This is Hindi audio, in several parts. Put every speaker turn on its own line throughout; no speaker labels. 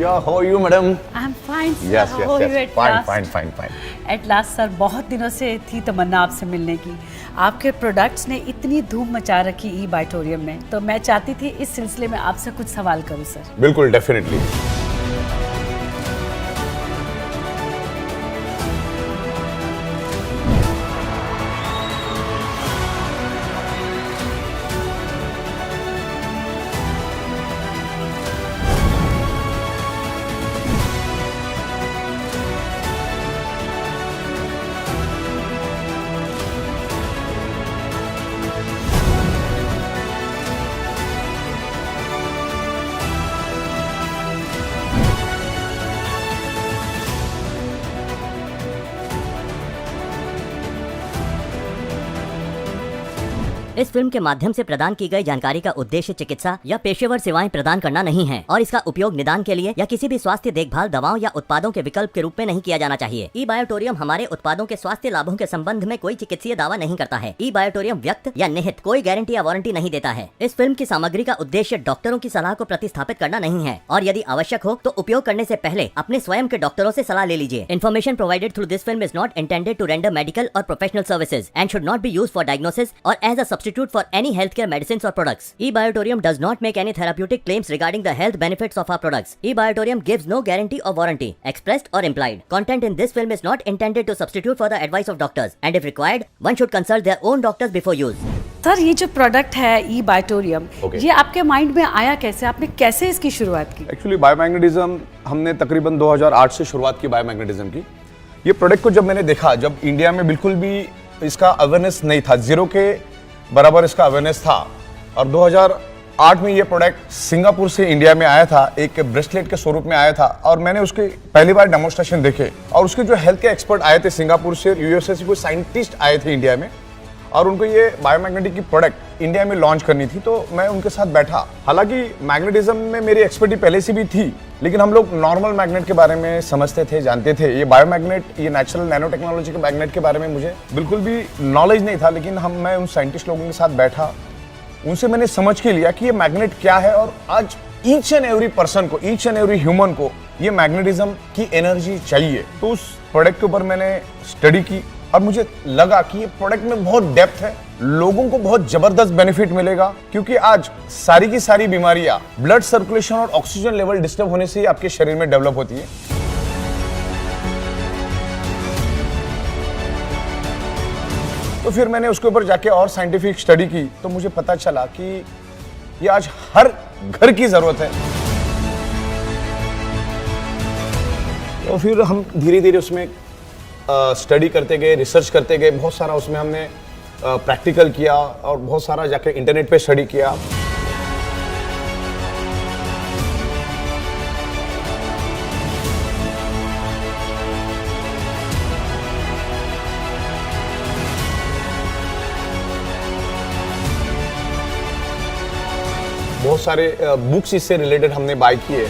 Yeah, how are you, madam?
I'm fine, sir.
Yes,
How
yes,
are
yes.
you at
Fine,
last?
fine, fine, fine.
At last, sir बहुत दिनों से थी तमन्ना आपसे मिलने की। आपके प्रोडक्ट्स ने इतनी धूम मचा रखी ई बाइटोरियम में, तो मैं चाहती थी इस सिलसिले में आपसे कुछ सवाल करूं सर।
बिल्कुल, डेफिनेटली।
इस फिल्म के माध्यम से प्रदान की गई जानकारी का उद्देश्य चिकित्सा या पेशेवर सेवाएं प्रदान करना नहीं है और इसका उपयोग निदान के लिए या किसी भी स्वास्थ्य देखभाल दवाओं या उत्पादों के विकल्प के रूप में नहीं किया जाना चाहिए। ई बायोटोरियम हमारे उत्पादों के स्वास्थ्य लाभों के संबंध में कोई चिकित्सीय दावा नहीं करता है। ई बायोटोरियम व्यक्त या निहित कोई गारंटी या वारंटी नहीं देता है। इस फिल्म की सामग्री का उद्देश्य डॉक्टरों की सलाह को प्रतिस्थापित करना नहीं है और यदि आवश्यक हो तो उपयोग करने से पहले अपने स्वयं के डॉक्टरों से सलाह ले लीजिए। Information provided through this film is not intended to render medical और professional services and should not be used for diagnosis और as a substitute for any healthcare medicines or products. E-Biotorium does not make any therapeutic claims regarding the health benefits of our products. E-Biotorium gives no guarantee or warranty, expressed or implied. Content in this film is not intended to substitute for the advice of doctors, and if required, one should consult their own doctors before use.
Sir ये जो प्रोडक्ट है ई बाइटोरियम, ये आपके माइंड में आया कैसे? आपने कैसे इसकी शुरुआत की?
एक्चुअली बायोमैग्नेटिज्म हमने तकरीबन 2008 से शुरुआत की बायोमैग्नेटिज्म की। ये प्रोडक्ट को जब मैंने देखा, जब इंडिया में बिल्कुल भी इसका अवेयरनेस नहीं था, जीरो के बराबर इसका अवेयरनेस था, और 2008 में ये प्रोडक्ट सिंगापुर से इंडिया में आया था, एक ब्रेसलेट के स्वरूप में आया था, और मैंने उसके पहली बार डेमोन्स्ट्रेशन देखे, और उसके जो हेल्थ के एक्सपर्ट आए थे सिंगापुर से, यूएसए से कोई साइंटिस्ट आए थे इंडिया में, और उनको ये बायोमैग्नेटिक की प्रोडक्ट इंडिया में लॉन्च करनी थी, तो मैं उनके साथ बैठा। हालांकि मैग्नेटिज्म में मेरी एक्सपर्टी पहले से भी थी, लेकिन हम लोग नॉर्मल मैग्नेट के बारे में समझते थे, जानते थे। ये बायोमैग्नेट, ये नेचुरल नैनो टेक्नोलॉजी के मैग्नेट के बारे में मुझे बिल्कुल भी नॉलेज नहीं था, लेकिन मैं उन साइंटिस्ट लोगों के साथ बैठा, उनसे मैंने समझ के लिया कि ये मैग्नेट क्या है, और आज ईच एंड एवरी पर्सन को, ईच एंड एवरी ह्यूमन को ये मैग्नेटिज्म की एनर्जी चाहिए। तो उस प्रोडक्ट के ऊपर मैंने स्टडी की, और मुझे लगा कि ये प्रोडक्ट में बहुत डेप्थ है, लोगों को बहुत जबरदस्त बेनिफिट मिलेगा, क्योंकि आज सारी की सारी बीमारियां ब्लड सर्कुलेशन और ऑक्सीजन लेवल डिस्टर्ब होने से ही आपके शरीर में डेवलप होती है। तो फिर मैंने उसके ऊपर जाके और साइंटिफिक स्टडी की, तो मुझे पता चला कि ये आज हर घर की जरूरत है। तो फिर हम धीरे धीरे उसमें स्टडी करते गए, रिसर्च करते गए, बहुत सारा उसमें हमने प्रैक्टिकल किया, और बहुत सारा जाके इंटरनेट पे स्टडी किया। बहुत सारे बुक्स इससे रिलेटेड हमने बाय किए।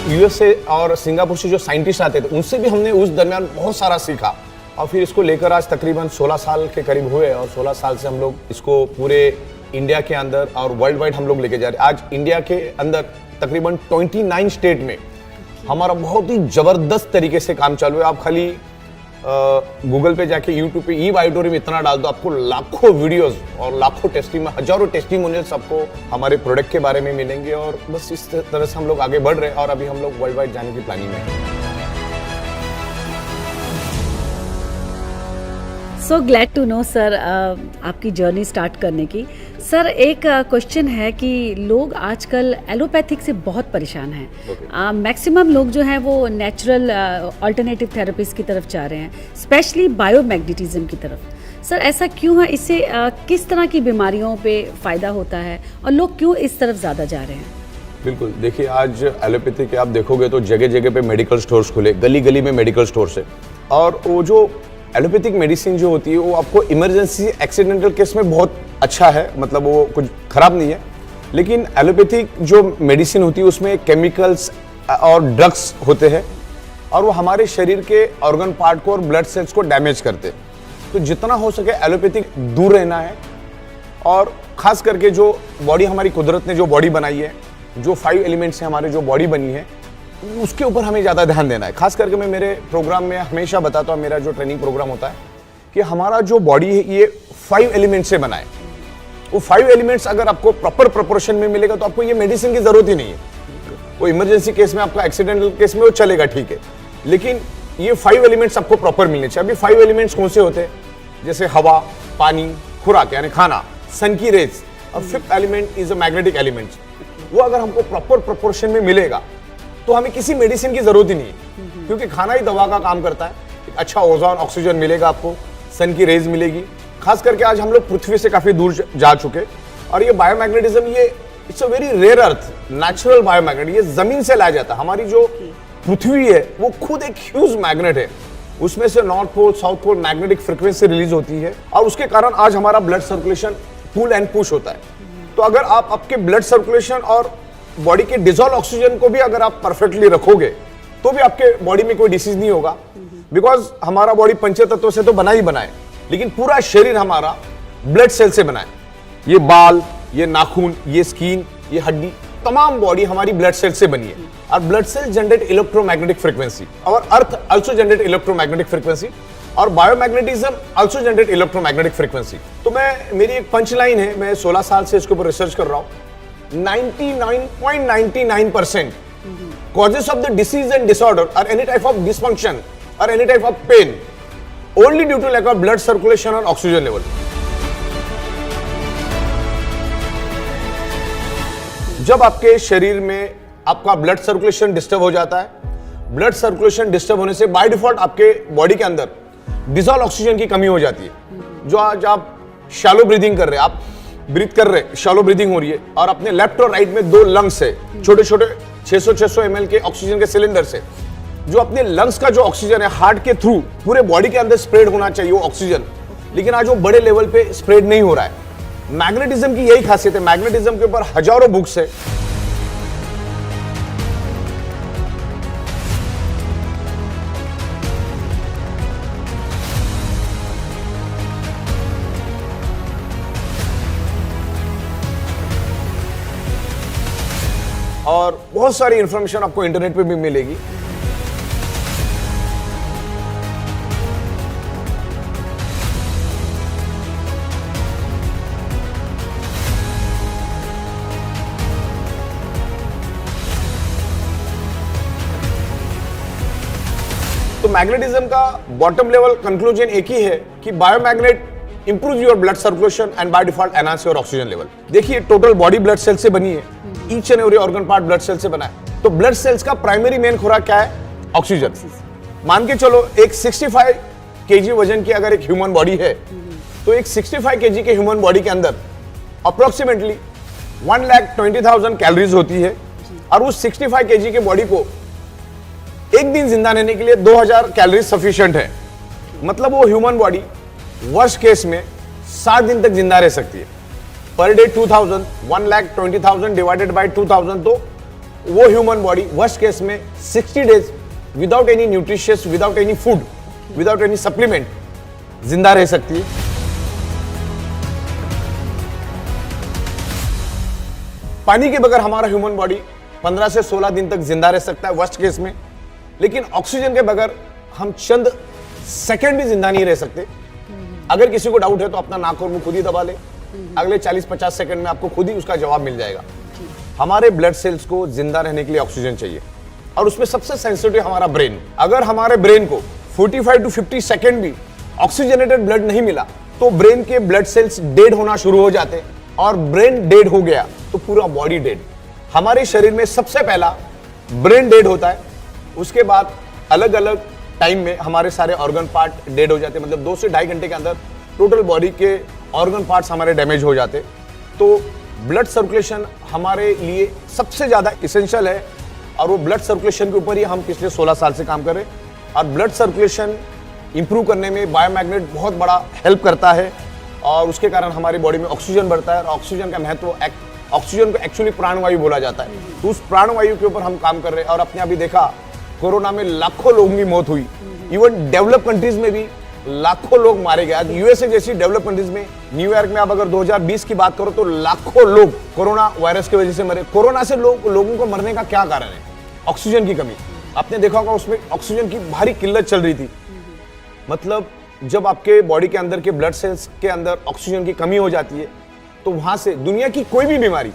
यूएसए और सिंगापुर से जो साइंटिस्ट आते थे, उनसे भी हमने उस दरमियान बहुत सारा सीखा, और फिर इसको लेकर आज तकरीबन 16 साल के करीब हुए, और 16 साल से हम लोग इसको पूरे इंडिया के अंदर और वर्ल्ड वाइड हम लोग लेके जा रहे हैं। आज इंडिया के अंदर तकरीबन 29 स्टेट में हमारा बहुत ही जबरदस्त तरीके से काम चालू है। आप खाली गूगल पे जाके, यूट्यूब पे ई बायोटोरियम इतना डाल दो, आपको लाखों वीडियोस और लाखों हजारों टेस्टिमोनियल्स आपको हमारे प्रोडक्ट के बारे में मिलेंगे, और बस इस तरह से हम लोग आगे बढ़ रहे हैं, और अभी हम लोग वर्ल्ड वाइड जाने की प्लानिंग में हैं।
So glad to know sir, आपकी जर्नी स्टार्ट करने की। सर एक क्वेश्चन है कि लोग आजकल एलोपैथिक से बहुत परेशान हैं। मैक्सिमम लोग जो हैं वो नेचुरल अल्टरनेटिव थेरेपीज की तरफ जा रहे हैं, स्पेशली बायोमैग्नेटिज्म की तरफ। सर ऐसा क्यों है? इससे किस तरह की बीमारियों पे फ़ायदा होता है, और लोग क्यों इस तरफ ज़्यादा जा रहे हैं?
बिल्कुल, देखिए आज एलोपैथी के आप देखोगे तो जगह जगह पे मेडिकल स्टोर्स खुले, गली गली में मेडिकल स्टोर्स है, और वो जो एलोपैथिक मेडिसिन जो होती है वो आपको इमरजेंसी एक्सीडेंटल केस में बहुत अच्छा है, मतलब वो कुछ खराब नहीं है। लेकिन एलोपैथिक जो मेडिसिन होती है उसमें केमिकल्स और ड्रग्स होते हैं और वो हमारे शरीर के ऑर्गन पार्ट को और ब्लड सेल्स को डैमेज करते हैं। तो जितना हो सके एलोपैथी दूर रहना है और खास करके जो बॉडी हमारी कुदरत ने जो बॉडी बनाई है, जो 5 एलिमेंट्स से हमारी जो बॉडी बनी है, उसके ऊपर हमें ज़्यादा ध्यान देना है। खास करके मैं मेरे प्रोग्राम में हमेशा बताता हूँ, मेरा जो ट्रेनिंग प्रोग्राम होता है कि हमारा जो बॉडी है ये 5 एलिमेंट्स से बना है। वो 5 एलिमेंट्स अगर आपको प्रॉपर प्रोपोर्शन में मिलेगा तो आपको ये मेडिसिन की जरूरत ही नहीं है। वो इमरजेंसी केस में, आपका एक्सीडेंटल केस में वो चलेगा, ठीक है, लेकिन ये 5 एलिमेंट्स आपको प्रॉपर मिलने चाहिए। अभी 5 एलिमेंट्स कौन से होते हैं? जैसे हवा, पानी, खुराक यानी खाना, सन की रेज, और 5th element is a magnetic element. वो अगर हमको प्रॉपर प्रोपोर्शन में मिलेगा तो हमें किसी मेडिसिन की जरूरत ही नहीं है, क्योंकि खाना ही दवा का काम करता है। एक अच्छा ओजोन, ऑक्सीजन मिलेगा आपको, सन की रेज मिलेगी। खास करके आज हम लोग पृथ्वी से काफी दूर जा चुके और ये बायोमैग्नेटिज्म, ये it's a very rare earth natural biomagnet, ये जमीन से लाया जाता है। हमारी जो पृथ्वी है वो खुद एक ह्यूज मैग्नेट है, उसमें से north pole, south pole magnetic frequency release होती है और उसके कारण आज हमारा blood circulation pull and push होता है। तो अगर आप आपके ब्लड सर्कुलेशन और बॉडी के डिजोल्व ऑक्सीजन को भी अगर आप परफेक्टली रखोगे तो भी आपके बॉडी में कोई डिसीज नहीं होगा, बिकॉज हमारा बॉडी पंचतत्व से तो बना ही बना है, लेकिन पूरा शरीर हमारा ब्लड सेल से बना है। ये बाल, ये नाखून, ये स्किन, ये हड्डी, तमाम बॉडी हमारी ब्लड सेल से बनी है। और blood sale generate electromagnetic frequency और अर्थ आल्सो जनरेट इलेक्ट्रोमैग्नेटिक फ्रीक्वेंसी और biomagnetism also generate electromagnetic frequency. तो मेरी एक पंच लाइन है, मैं 16 साल से इसके ऊपर रिसर्च कर रहा हूं। 99.99% causes of the disease and disorder or any type of dysfunction or any type of pain only due to lack of blood circulation or oxygen level. जब आपके शरीर में आपका ब्लड सर्कुलेशन डिस्टर्ब हो जाता है, ब्लड सर्कुलेशन डिस्टर्ब होने से बाय डिफॉल्ट आपके बॉडी के अंदर डिजोल्व ऑक्सीजन की कमी हो जाती है। जो आज आप शैलो ब्रीदिंग कर रहे हैं, आप ब्रीथ कर रहे हैं, शैलो ब्रीदिंग हो रही है और अपने लेफ्ट और राइट में 2 लंग्स है, छोटे छोटे 600 ml के ऑक्सीजन के सिलेंडर से, जो अपने लंग्स का जो ऑक्सीजन है हार्ट के थ्रू पूरे बॉडी के अंदर स्प्रेड होना चाहिए वो ऑक्सीजन, लेकिन आज वो बड़े लेवल पे स्प्रेड नहीं हो रहा है। मैग्नेटिज्म की यही खासियत है, मैग्नेटिज्म के ऊपर हजारों बुक्स है। और बहुत सारी इंफॉर्मेशन आपको इंटरनेट पे भी मिलेगी। तो मैग्नेटिज्म का बॉटम लेवल कंक्लूजन एक ही है कि biomagnet improve your blood circulation and by default enhance your oxygen level. देखिए टोटल बॉडी ब्लड सेल से बनी है, each and every organ part blood cell से बना है। तो ब्लड सेल्स का प्राइमरी मेन खुराक क्या है? ऑक्सीजन। मान के चलो एक 65 kg वजन की अगर एक ह्यूमन बॉडी है, तो एक 65 kg के ह्यूमन बॉडी के अंदर अप्रोक्सीमेटली 1,20,000 कैलोरीज होती है और उस 65 kg के बॉडी को एक दिन जिंदा रहने के लिए 2000 कैलोरीज सफिशिएंट है। मतलब वो ह्यूमन बॉडी वर्स्ट केस में 7 दिन तक जिंदा रह सकती है। पर डे 2000, 1,20,000 डिवाइडेड बाय 2000, तो वो ह्यूमन बॉडी वर्स्ट केस में 60 days without any nutritious, without any food, without any supplement जिंदा रह सकती है। पानी के बगैर हमारा ह्यूमन बॉडी 15 से 16 दिन तक जिंदा रह सकता है वर्स्ट केस में, लेकिन ऑक्सीजन के बगैर हम चंद सेकंड भी जिंदा नहीं रह सकते। अगर किसी को डाउट है तो अपना नाक और मुंह खुद ही दबा ले, अगले 40-50 सेकंड में आपको खुद ही उसका जवाब मिल जाएगा। हमारे ब्लड सेल्स को जिंदा रहने के लिए ऑक्सीजन चाहिए और उसमें सबसे सेंसिटिव हमारा ब्रेन। अगर हमारे ब्रेन को 45 to 50 सेकंड भी ऑक्सीजनेटेड ब्लड नहीं मिला तो ब्रेन के ब्लड सेल्स डेड होना शुरू हो जाते हैं, और ब्रेन डेड हो गया तो पूरा बॉडी डेड। हमारे शरीर में सबसे पहला ब्रेन डेड होता है, उसके बाद अलग अलग टाइम में हमारे सारे ऑर्गन पार्ट डेड हो जाते हैं। मतलब 2 से 2.5 घंटे के अंदर टोटल बॉडी के ऑर्गन पार्ट्स हमारे डैमेज हो जाते। तो ब्लड सर्कुलेशन हमारे लिए सबसे ज़्यादा इसेंशियल है और वो ब्लड सर्कुलेशन के ऊपर ही हम पिछले 16 साल से काम कर रहे हैं। और ब्लड सर्कुलेशन इंप्रूव करने में बायोमैग्नेट बहुत बड़ा हेल्प करता है और उसके कारण हमारी बॉडी में ऑक्सीजन बढ़ता है और ऑक्सीजन का महत्व ऑक्सीजन को एक्चुअली प्राणवायु बोला जाता है। तो उस प्राणवायु के ऊपर हम काम कर रहे हैं और आपने अभी देखा कोरोना में लाखों लोगों की मौत हुई, इवन डेवलप कंट्रीज में भी लाखों लोग मारे गए। आज यूएसए जैसी डेवलप कंट्रीज में, न्यूयॉर्क में आप अगर 2020 की बात करो तो लाखों लोग कोरोना वायरस की वजह से मरे। कोरोना से लोगों को मरने का क्या कारण है? ऑक्सीजन की कमी। आपने देखा होगा उसमें ऑक्सीजन की भारी किल्लत चल रही थी। मतलब जब आपके बॉडी के अंदर के ब्लड सेल्स के अंदर ऑक्सीजन की कमी हो जाती है तो वहां से दुनिया की कोई भी बीमारी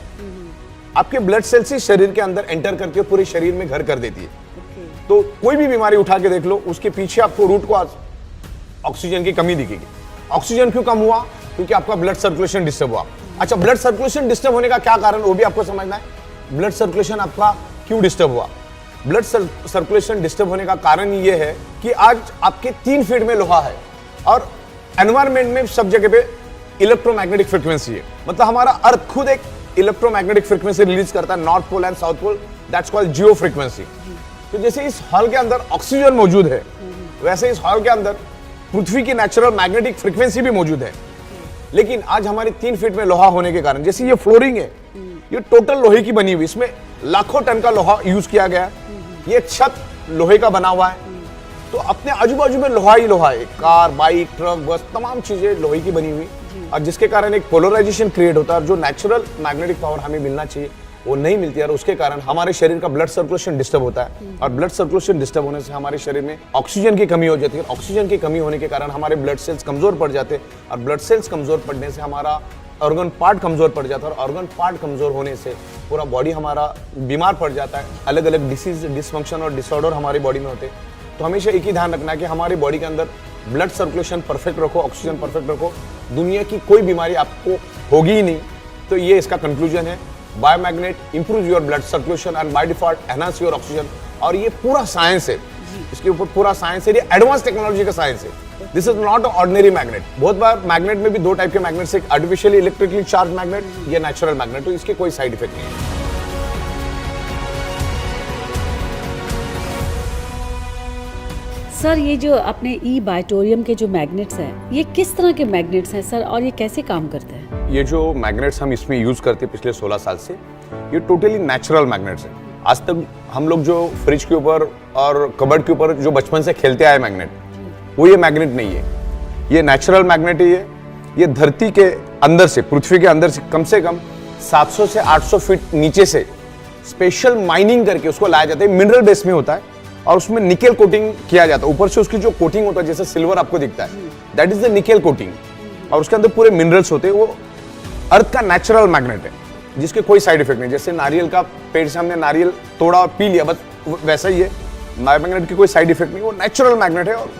आपके ब्लड सेल्स से शरीर के अंदर एंटर करके पूरे शरीर में घर कर देती है। तो कोई भी बीमारी उठा के देख लो, उसके पीछे आपको रूट को ऑक्सीजन की कमी दिखेगी। ऑक्सीजन क्यों कम हुआ? क्योंकि आपका ब्लड सर्कुलेशन डिस्टर्ब हुआ। अच्छा, ब्लड सर्कुलेशन डिस्टर्ब होने का क्या कारण वो भी आपको समझना है। ब्लड सर्कुलेशन आपका क्यों डिस्टर्ब हुआ? ब्लड सर्कुलेशन डिस्टर्ब होने का कारण ये है कि आज आपके 3 फीट में लोहा है और एनवायरमेंट में सब जगह पे इलेक्ट्रोमैग्नेटिक फ्रीक्वेंसी है। मतलब हमारा अर्थ खुद एक इलेक्ट्रोमैग्नेटिक फ्रीक्वेंसी रिलीज करता है, north pole and south pole, that's called geo frequency. तो जैसे इस हॉल के अंदर ऑक्सीजन मौजूद है, वैसे इस हॉल के अंदर पृथ्वी की नेचुरल मैग्नेटिक फ्रीक्वेंसी भी मौजूद है। लेकिन आज हमारे 3 फीट में लोहा होने के कारण, जैसे ये फ्लोरिंग है, ये टोटल लोहे की बनी हुई, इसमें लाखों टन का लोहा यूज किया गया है। ये छत लोहे का बना हुआ है, तो अपने आजू बाजू में लोहा ही लोहा है। कार, बाइक, ट्रक, बस, तमाम चीजें लोहे की बनी हुई, और जिसके कारण एक पोलराइजेशन क्रिएट होता है। जो नेचुरल मैग्नेटिक पावर हमें मिलना चाहिए वो नहीं मिलती है, और उसके कारण हमारे शरीर का ब्लड सर्कुलेशन डिस्टर्ब होता है। और ब्लड सर्कुलेशन डिस्टर्ब होने से हमारे शरीर में ऑक्सीजन की कमी हो जाती है। ऑक्सीजन की कमी होने के कारण हमारे ब्लड सेल्स कमजोर पड़ जाते हैं, और ब्लड सेल्स कमजोर पड़ने से हमारा ऑर्गन पार्ट कमजोर पड़ जाता है, और ऑर्गन पार्ट कमजोर होने से पूरा बॉडी हमारा बीमार पड़ जाता है। अलग अलग डिसीज, डिसफंक्शन और डिसऑर्डर हमारी बॉडी में होते हैं। तो हमेशा एक ही ध्यान रखना है कि हमारी बॉडी के अंदर ब्लड सर्कुलेशन परफेक्ट रखो, ऑक्सीजन परफेक्ट रखो, दुनिया की कोई बीमारी आपको होगी ही नहीं। तो ये इसका कंक्लूजन है। Biomagnet improve your blood circulation and by default enhance your oxygen. और ये पूरा साइंस है, इसके ऊपर पूरा साइंस है, ये एडवांस टेक्नोलॉजी का साइंस है। This is not ordinary magnet. बहुत बार मैग्नेट में भी 2 टाइप के मैग्नेट्स, एक आर्टिफिशियली इलेक्ट्रिकली चार्ज मैग्नेट, ये नेचुरल मैग्नेट। तो इसके कोई साइड इफेक्ट नहीं है।
सर, ये जो अपने ई बायोटोरियम के जो मैग्नेट्स हैं, ये किस तरह के मैग्नेट्स हैं सर, और ये कैसे काम करते हैं?
ये जो मैग्नेट्स हम इसमें यूज करते हैं पिछले 16 साल से, ये टोटली नेचुरल मैग्नेट्स हैं। आज तक हम लोग जो फ्रिज के ऊपर और कबर्ड के ऊपर जो बचपन से खेलते आए मैग्नेट, वो ये मैग्नेट नहीं है। ये नेचुरल मैग्नेट है। ये धरती के अंदर से, पृथ्वी के अंदर से कम 700 से 800 फीट नीचे से स्पेशल माइनिंग करके उसको लाया जाता है। मिनरल बेस में होता है और उसमें निकेल कोटिंग किया जाता है। ऊपर से उसकी जो कोटिंग होता है, जैसे सिल्वर आपको दिखता है, that is the nickel coating, और उसके अंदर पूरे मिनरल्स होते हैं। वो अर्थ का नेचुरल मैग्नेट है, जिसके कोई साइड इफेक्ट नहीं। जैसे नारियल का पेड़ से हमने नारियल तोड़ा और पी लिया, बस वैसा ही है। मैग्नेट की कोई साइड इफेक्ट नहीं, वो नेचुरल मैग्नेट है और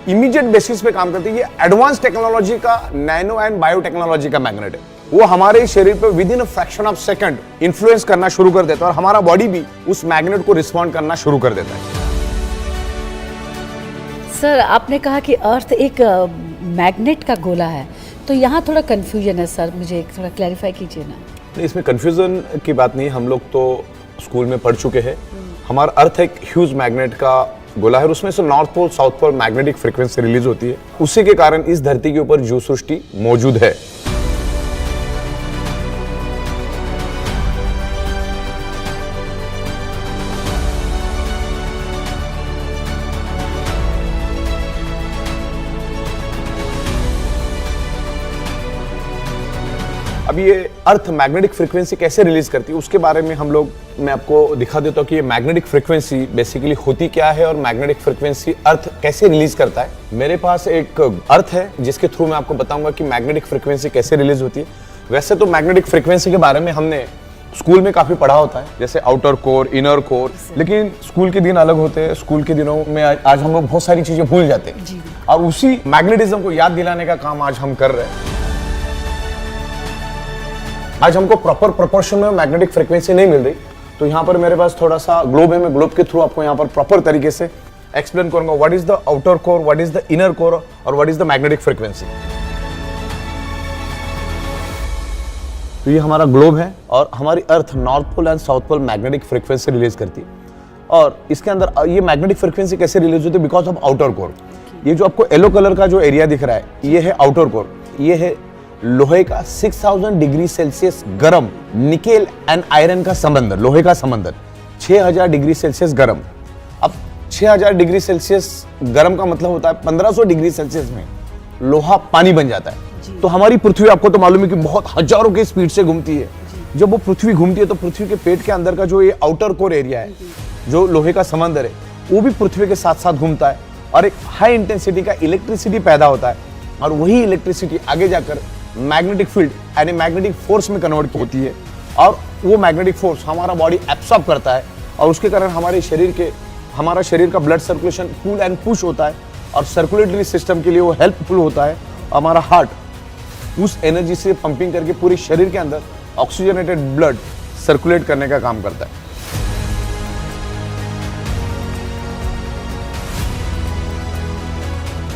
इमीडिएट बेसिस पे काम करती है। ये एडवांस टेक्नोलॉजी का, नैनो एंड बायोटेक्नोलॉजी का मैग्नेट है। वो हमारे शरीर पर with in a fraction of second influence करना शुरू कर देता है, और हमारा बॉडी भी उस मैग्नेट को रिस्पॉन्ड करना शुरू कर देता है।
सर, आपने कहा कि अर्थ एक मैग्नेट का गोला है, तो यहाँ थोड़ा कंफ्यूजन है सर, मुझे थोड़ा क्लैरिफाई कीजिए ना।
नहीं, इसमें कंफ्यूजन की बात नहीं। हम लोग तो स्कूल में पढ़ चुके हैं। हमारा अर्थ एक ह्यूज मैग्नेट का गोला है, और उसमें से north pole, south pole magnetic frequency release होती है। उसी के कारण इस धरती के ऊपर जीव सृष्टि मौजूद है। अब ये अर्थ मैग्नेटिक फ्रीक्वेंसी कैसे रिलीज करती है उसके बारे में मैं आपको दिखा देता हूँ कि ये मैग्नेटिक फ्रीक्वेंसी बेसिकली होती क्या है और मैग्नेटिक फ्रीक्वेंसी अर्थ कैसे रिलीज करता है। मेरे पास एक अर्थ है जिसके थ्रू मैं आपको बताऊंगा कि मैग्नेटिक फ्रीक्वेंसी कैसे रिलीज होती है। वैसे तो मैग्नेटिक फ्रीक्वेंसी के बारे में हमने स्कूल में काफी पढ़ा होता है, जैसे आउटर कोर, इनर कोर, लेकिन स्कूल के दिन अलग होते हैं। स्कूल के दिनों में आज हम लोग बहुत सारी चीजें भूल जाते हैं, और उसी मैग्नेटिज्म को याद दिलाने का काम आज हम कर रहे हैं। आज हमको प्रॉपर प्रोपोर्शन में मैग्नेटिक फ्रीक्वेंसी नहीं मिल रही, तो यहाँ पर मेरे पास थोड़ा सा ग्लोब है। मैं ग्लोब के थ्रू आपको यहाँ पर प्रॉपर तरीके से एक्सप्लेन करूंगा what is the outer core, what is the inner core और what is the magnetic frequency. तो ये हमारा ग्लोब है और हमारी earth north pole and south pole magnetic frequency release करती है। और इसके अंदर ये मैग्नेटिक फ्रीक्वेंसी कैसे रिलीज होती है? Because of outer core. ये जो आपको येलो कलर का जो एरिया दिख रहा है, ये है आउटर कोर। ये है लोहे का 6000 डिग्री सेल्सियस गर्म निकेल एंड आयरन का समंदर, लोहे का समंदर 6000 डिग्री सेल्सियस गर्म। अब 6000 डिग्री सेल्सियस गर्म का मतलब होता है 1500 डिग्री सेल्सियस में लोहा पानी बन जाता है। तो हमारी पृथ्वी आपको तो मालूम है कि बहुत हजारों की स्पीड से घूमती है। जब वो पृथ्वी घूमती है तो पृथ्वी के पेट के अंदर का जो ये आउटर कोर एरिया है, जो लोहे का समंदर है, वो भी पृथ्वी के साथ साथ घूमता है और एक हाई इंटेंसिटी का इलेक्ट्रिसिटी पैदा होता है और वही इलेक्ट्रिसिटी आगे जाकर मैग्नेटिक फील्ड यानी मैग्नेटिक फोर्स में कन्वर्ट होती है और वो मैग्नेटिक फोर्स हमारा बॉडी एब्सॉर्ब करता है और उसके कारण हमारा शरीर का blood circulation pull and push होता है और सर्कुलेटरी सिस्टम के लिए वो हेल्पफुल होता है। हमारा हार्ट उस एनर्जी से पंपिंग करके पूरे शरीर के अंदर ऑक्सीजनेटेड ब्लड सर्कुलेट करने का काम करता है।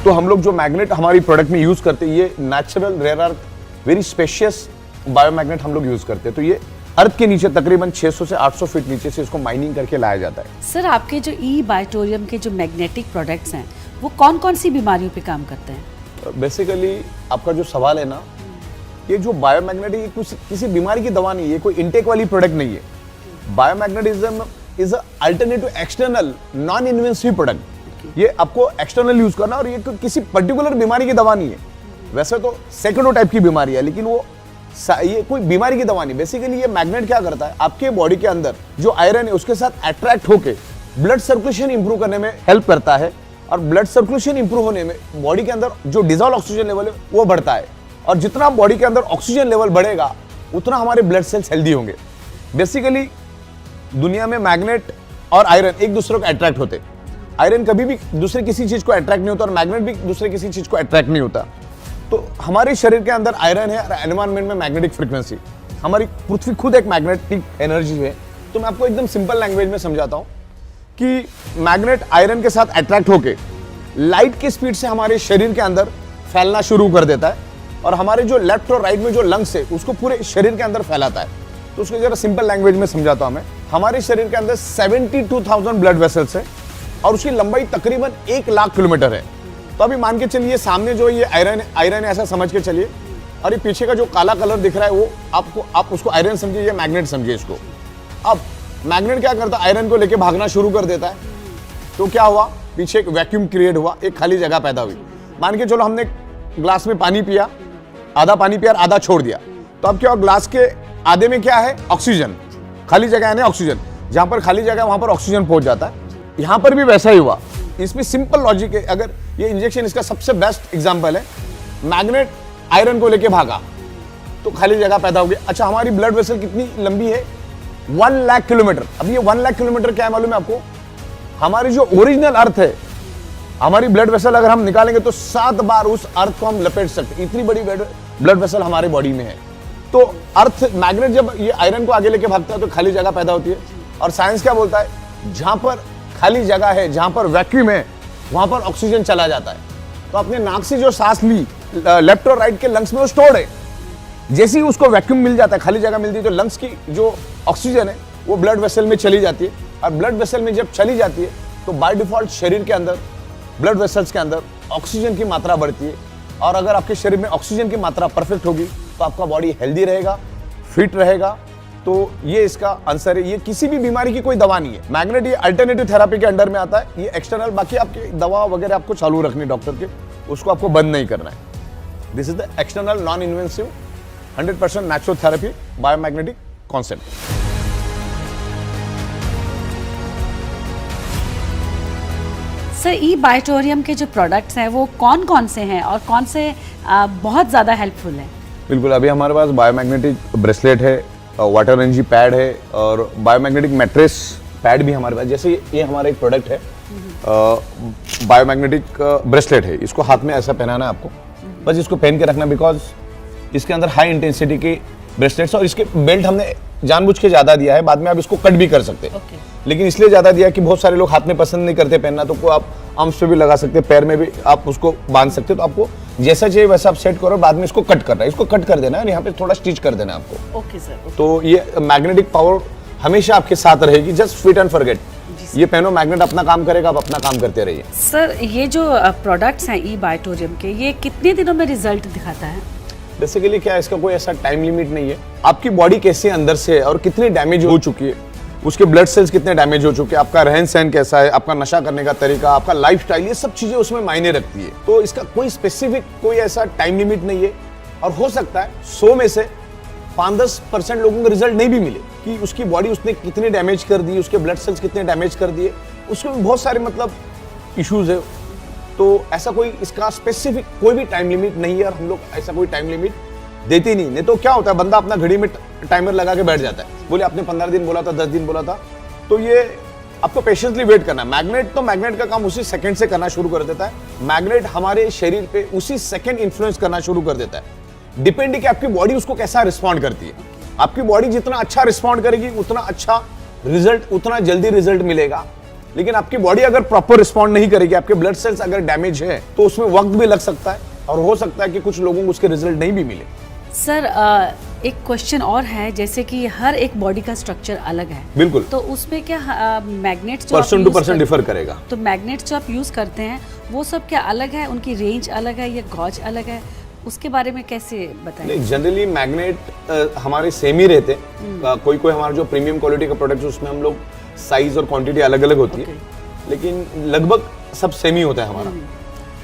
तो हम लोग जो मैग्नेट हमारी प्रोडक्ट में यूज करते हैं, ये natural rare earth very spacious biomagnet हम लोग यूज करते हैं। तो ये अर्थ के नीचे तकरीबन 600 से 800 फीट नीचे से इसको माइनिंग करके लाया जाता है।
सर, आपके जो ई बायोटोरियम के जो मैग्नेटिक प्रोडक्ट्स हैं वो कौन कौन सी बीमारियों पे काम करते हैं?
बेसिकली आपका जो सवाल है ना, ये जो बायोमैग्नेटिक कुछ किसी बीमारी की दवा नहीं है, कोई इनटेक वाली प्रोडक्ट नहीं है। Biomagnetism is alternative external non invasive product. ये आपको एक्सटर्नल यूज करना और ये किसी पर्टिकुलर बीमारी की दवा नहीं है। वैसे तो सैकड़ों टाइप की बीमारी है, लेकिन ये कोई बीमारी की दवा नहीं। बेसिकली ये मैग्नेट क्या करता है, आपके बॉडी के अंदर जो आयरन है उसके साथ अट्रैक्ट होके ब्लड सर्कुलेशन इंप्रूव करने में हेल्प करता है और ब्लड सर्कुलेशन इंप्रूव होने में बॉडी के अंदर जो डिजॉल्व ऑक्सीजन लेवल है वो बढ़ता है और जितना बॉडी के अंदर ऑक्सीजन लेवल बढ़ेगा उतना हमारे ब्लड सेल्स हेल्दी होंगे। बेसिकली दुनिया में मैग्नेट और आयरन एक दूसरे को अट्रैक्ट होते। आयरन कभी भी दूसरे किसी चीज को अट्रैक्ट नहीं होता और मैग्नेट भी दूसरे किसी चीज को अट्रैक्ट नहीं होता। तो हमारे शरीर के अंदर आयरन है और एनवायरनमेंट में मैग्नेटिक फ्रीक्वेंसी। हमारी पृथ्वी खुद एक मैग्नेटिक एनर्जी है। तो मैं आपको एकदम सिंपल लैंग्वेज में समझाता हूं कि मैग्नेट आयरन के साथ अट्रैक्ट होके लाइट की स्पीड से हमारे शरीर के अंदर फैलना शुरू कर देता है और हमारे जो लेफ्ट और राइट में जो लंग्स है उसको पूरे शरीर के अंदर फैलाता है। तो उसको जरा सिंपल लैंग्वेज में समझाता हूं मैं। हमारे शरीर के अंदर 72,000 ब्लड वेसल्स है और उसकी लंबाई तकरीबन 1 लाख किलोमीटर है। तो अभी मान के चलिए सामने जो ये आयरन है ऐसा समझ के चलिए और ये पीछे का जो काला कलर दिख रहा है वो आप उसको आयरन समझिए या मैग्नेट समझिए इसको। अब मैग्नेट क्या करता है, आयरन को लेके भागना शुरू कर देता है। तो क्या हुआ, पीछे एक वैक्यूम क्रिएट हुआ, एक खाली जगह पैदा हुई। मान के चलो हमने ग्लास में पानी पिया, आधा पानी पिया आधा छोड़ दिया। तो अब क्या हुआ, ग्लास के आधे में क्या है, ऑक्सीजन, खाली जगह है ना ऑक्सीजन। जहां पर खाली जगह वहां पर ऑक्सीजन पहुंच जाता है। यहां पर भी वैसा ही हुआ। इसमें सिंपल लॉजिक है। अगर ये इंजेक्शन इसका सबसे बेस्ट एग्जांपल है। मैग्नेट आयरन को लेके भागा तो खाली जगह पैदा हो गई। अच्छा, हमारी ब्लड वेसल कितनी लंबी है, 1 लाख किलोमीटर। अब ये 1 लाख किलोमीटर क्या है मालूम है आपको, हमारी जो ओरिजिनल अर्थ है, हमारी ब्लड वेसल अगर हम निकालेंगे तो 7 बार उस अर्थ को हम लपेट सकते। इतनी बड़ी ब्लड वेसल हमारे बॉडी में है। तो अर्थ मैग्नेट जब ये आयरन को आगे लेके भागता है तो खाली जगह पैदा होती है। और साइंस क्या बोलता है, जहां पर खाली जगह है, जहां पर वैक्यूम है, वहां पर ऑक्सीजन चला जाता है। तो अपने नाक से जो सांस ली लेफ्ट और राइट के लंग्स में वो स्टोर्ड है। जैसे ही उसको वैक्यूम मिल जाता है, खाली जगह मिलती है, तो लंग्स की जो ऑक्सीजन है वो ब्लड वेसल में चली जाती है। और ब्लड वेसल में जब चली जाती है तो बाय डिफॉल्ट शरीर के अंदर ब्लड वेसल्स के अंदर ऑक्सीजन की मात्रा बढ़ती है। और अगर आपके शरीर में ऑक्सीजन की मात्रा परफेक्ट होगी तो आपका बॉडी हेल्दी रहेगा, फिट रहेगा। तो ये इसका आंसर है। ये किसी भी बीमारी की कोई दवा नहीं है। मैग्नेट ये अल्टरनेटिव थेरेपी के अंडर में आता है। ये एक्सटर्नल, बाकी आपकी दवा वगैरह आपको चालू रखनी डॉक्टर के, उसको आपको बंद नहीं करना है। This is the external non invasive 100% natural therapy biomagnetic concept.
Sir, E biotorium के जो प्रोडक्ट्स हैं वो कौन कौन से हैं और कौन से बहुत ज़्यादा हेल्पफुल हैं?
बिल्कुल, अभी हमारे पास बायोमैग्नेटिक ब्रेसलेट है, वाटर एनर्जी पैड है और बायोमैग्नेटिक मैट्रेस पैड भी हमारे पास। जैसे ये हमारा एक प्रोडक्ट है, बायोमैग्नेटिक ब्रेसलेट है। इसको हाथ में ऐसा पहनाना है आपको, बस इसको पहन के रखना, बिकॉज इसके अंदर हाई इंटेंसिटी के ब्रेसलेट्स और इसके बेल्ट हमने जानबूझ के ज्यादा दिया है। बाद में आप इसको कट भी कर सकते हैं, लेकिन इसलिए ज्यादा दिया कि बहुत सारे लोग हाथ में पसंद नहीं करते पहनना। तो आप आर्म्स पे भी लगा सकते हैं, पैर में भी आप उसको बांध सकते हैं। तो आपको जैसा चाहिए वैसा आप सेट करो, बाद में इसको कट करना है, इसको कट कर देना है, यहाँ पे थोड़ा स्टिच कर देना है आपको।
Okay sir.
तो ये मैग्नेटिक पावर हमेशा आपके साथ रहेगी। जस्ट फिट एंड फॉरगेट, ये पहनो, मैग्नेट अपना काम करेगा, आप अपना काम करते रहिए।
सर, ये जो प्रोडक्ट्स हैं ई बायोटोरियम के, ये कितने दिनों में रिजल्ट दिखाता है?
बेसिकली क्या है, इसका कोई ऐसा टाइम लिमिट नहीं है। आपकी बॉडी कैसे अंदर से है और कितनी डैमेज हो चुकी है, उसके ब्लड सेल्स कितने डैमेज हो चुके हैं, आपका रहन सहन कैसा है, आपका नशा करने का तरीका, आपका लाइफस्टाइल, ये सब चीजें उसमें मायने रखती है। तो इसका कोई स्पेसिफिक कोई ऐसा टाइम लिमिट नहीं है। और हो सकता है 100 में से 5-10% लोगों को रिजल्ट नहीं भी मिले कि उसकी बॉडी उसने कितनी डैमेज कर दी, उसके ब्लड सेल्स कितने डैमेज कर दिए, उसमें बहुत सारे मतलब इश्यूज है। तो ऐसा कोई इसका स्पेसिफिक कोई भी टाइम लिमिट नहीं है और हम लोग ऐसा कोई टाइम लिमिट देते नहीं तो क्या होता है, बंदा अपना घड़ी में टाइमर लगा के बैठ जाता है, बोले आपने 15 दिन बोला था, 10 दिन बोला था। तो ये आपको पेशेंसली वेट करना है। मैग्नेट का काम उसी सेकंड से करना शुरू कर देता है। मैग्नेट हमारे शरीर पे उसी सेकंड इन्फ्लुएंस करना शुरू कर देता है। डिपेंड है कि आपकी बॉडी उसको कैसा रिस्पॉन्ड करती है। आपकी बॉडी जितना अच्छा रिस्पॉन्ड करेगी उतना अच्छा रिजल्ट, उतना जल्दी रिजल्ट मिलेगा। लेकिन आपकी बॉडी अगर प्रॉपर रिस्पॉन्ड नहीं करेगी, आपके ब्लड सेल्स अगर डैमेज है, तो उसमें वक्त भी लग सकता है और हो सकता है कि कुछ लोगों को उसके रिजल्ट नहीं भी मिले।
सर एक क्वेश्चन और है, जैसे कि हर एक बॉडी का स्ट्रक्चर अलग है,
बिल्कुल,
तो उसमें क्या magnets
person to person differ करेगा।
तो मैग्नेट्स जो आप यूज करते हैं वो सब क्या अलग है, उनकी रेंज अलग है या गॉज अलग है, उसके बारे में कैसे बताएं?
जनरली मैग्नेट हमारे सेम ही रहते हैं। कोई हमारा जो प्रीमियम क्वालिटी का प्रोडक्ट है उसमें हम लोग साइज और क्वांटिटी अलग अलग होती है, लेकिन लगभग सब सेम ही होता है हमारा।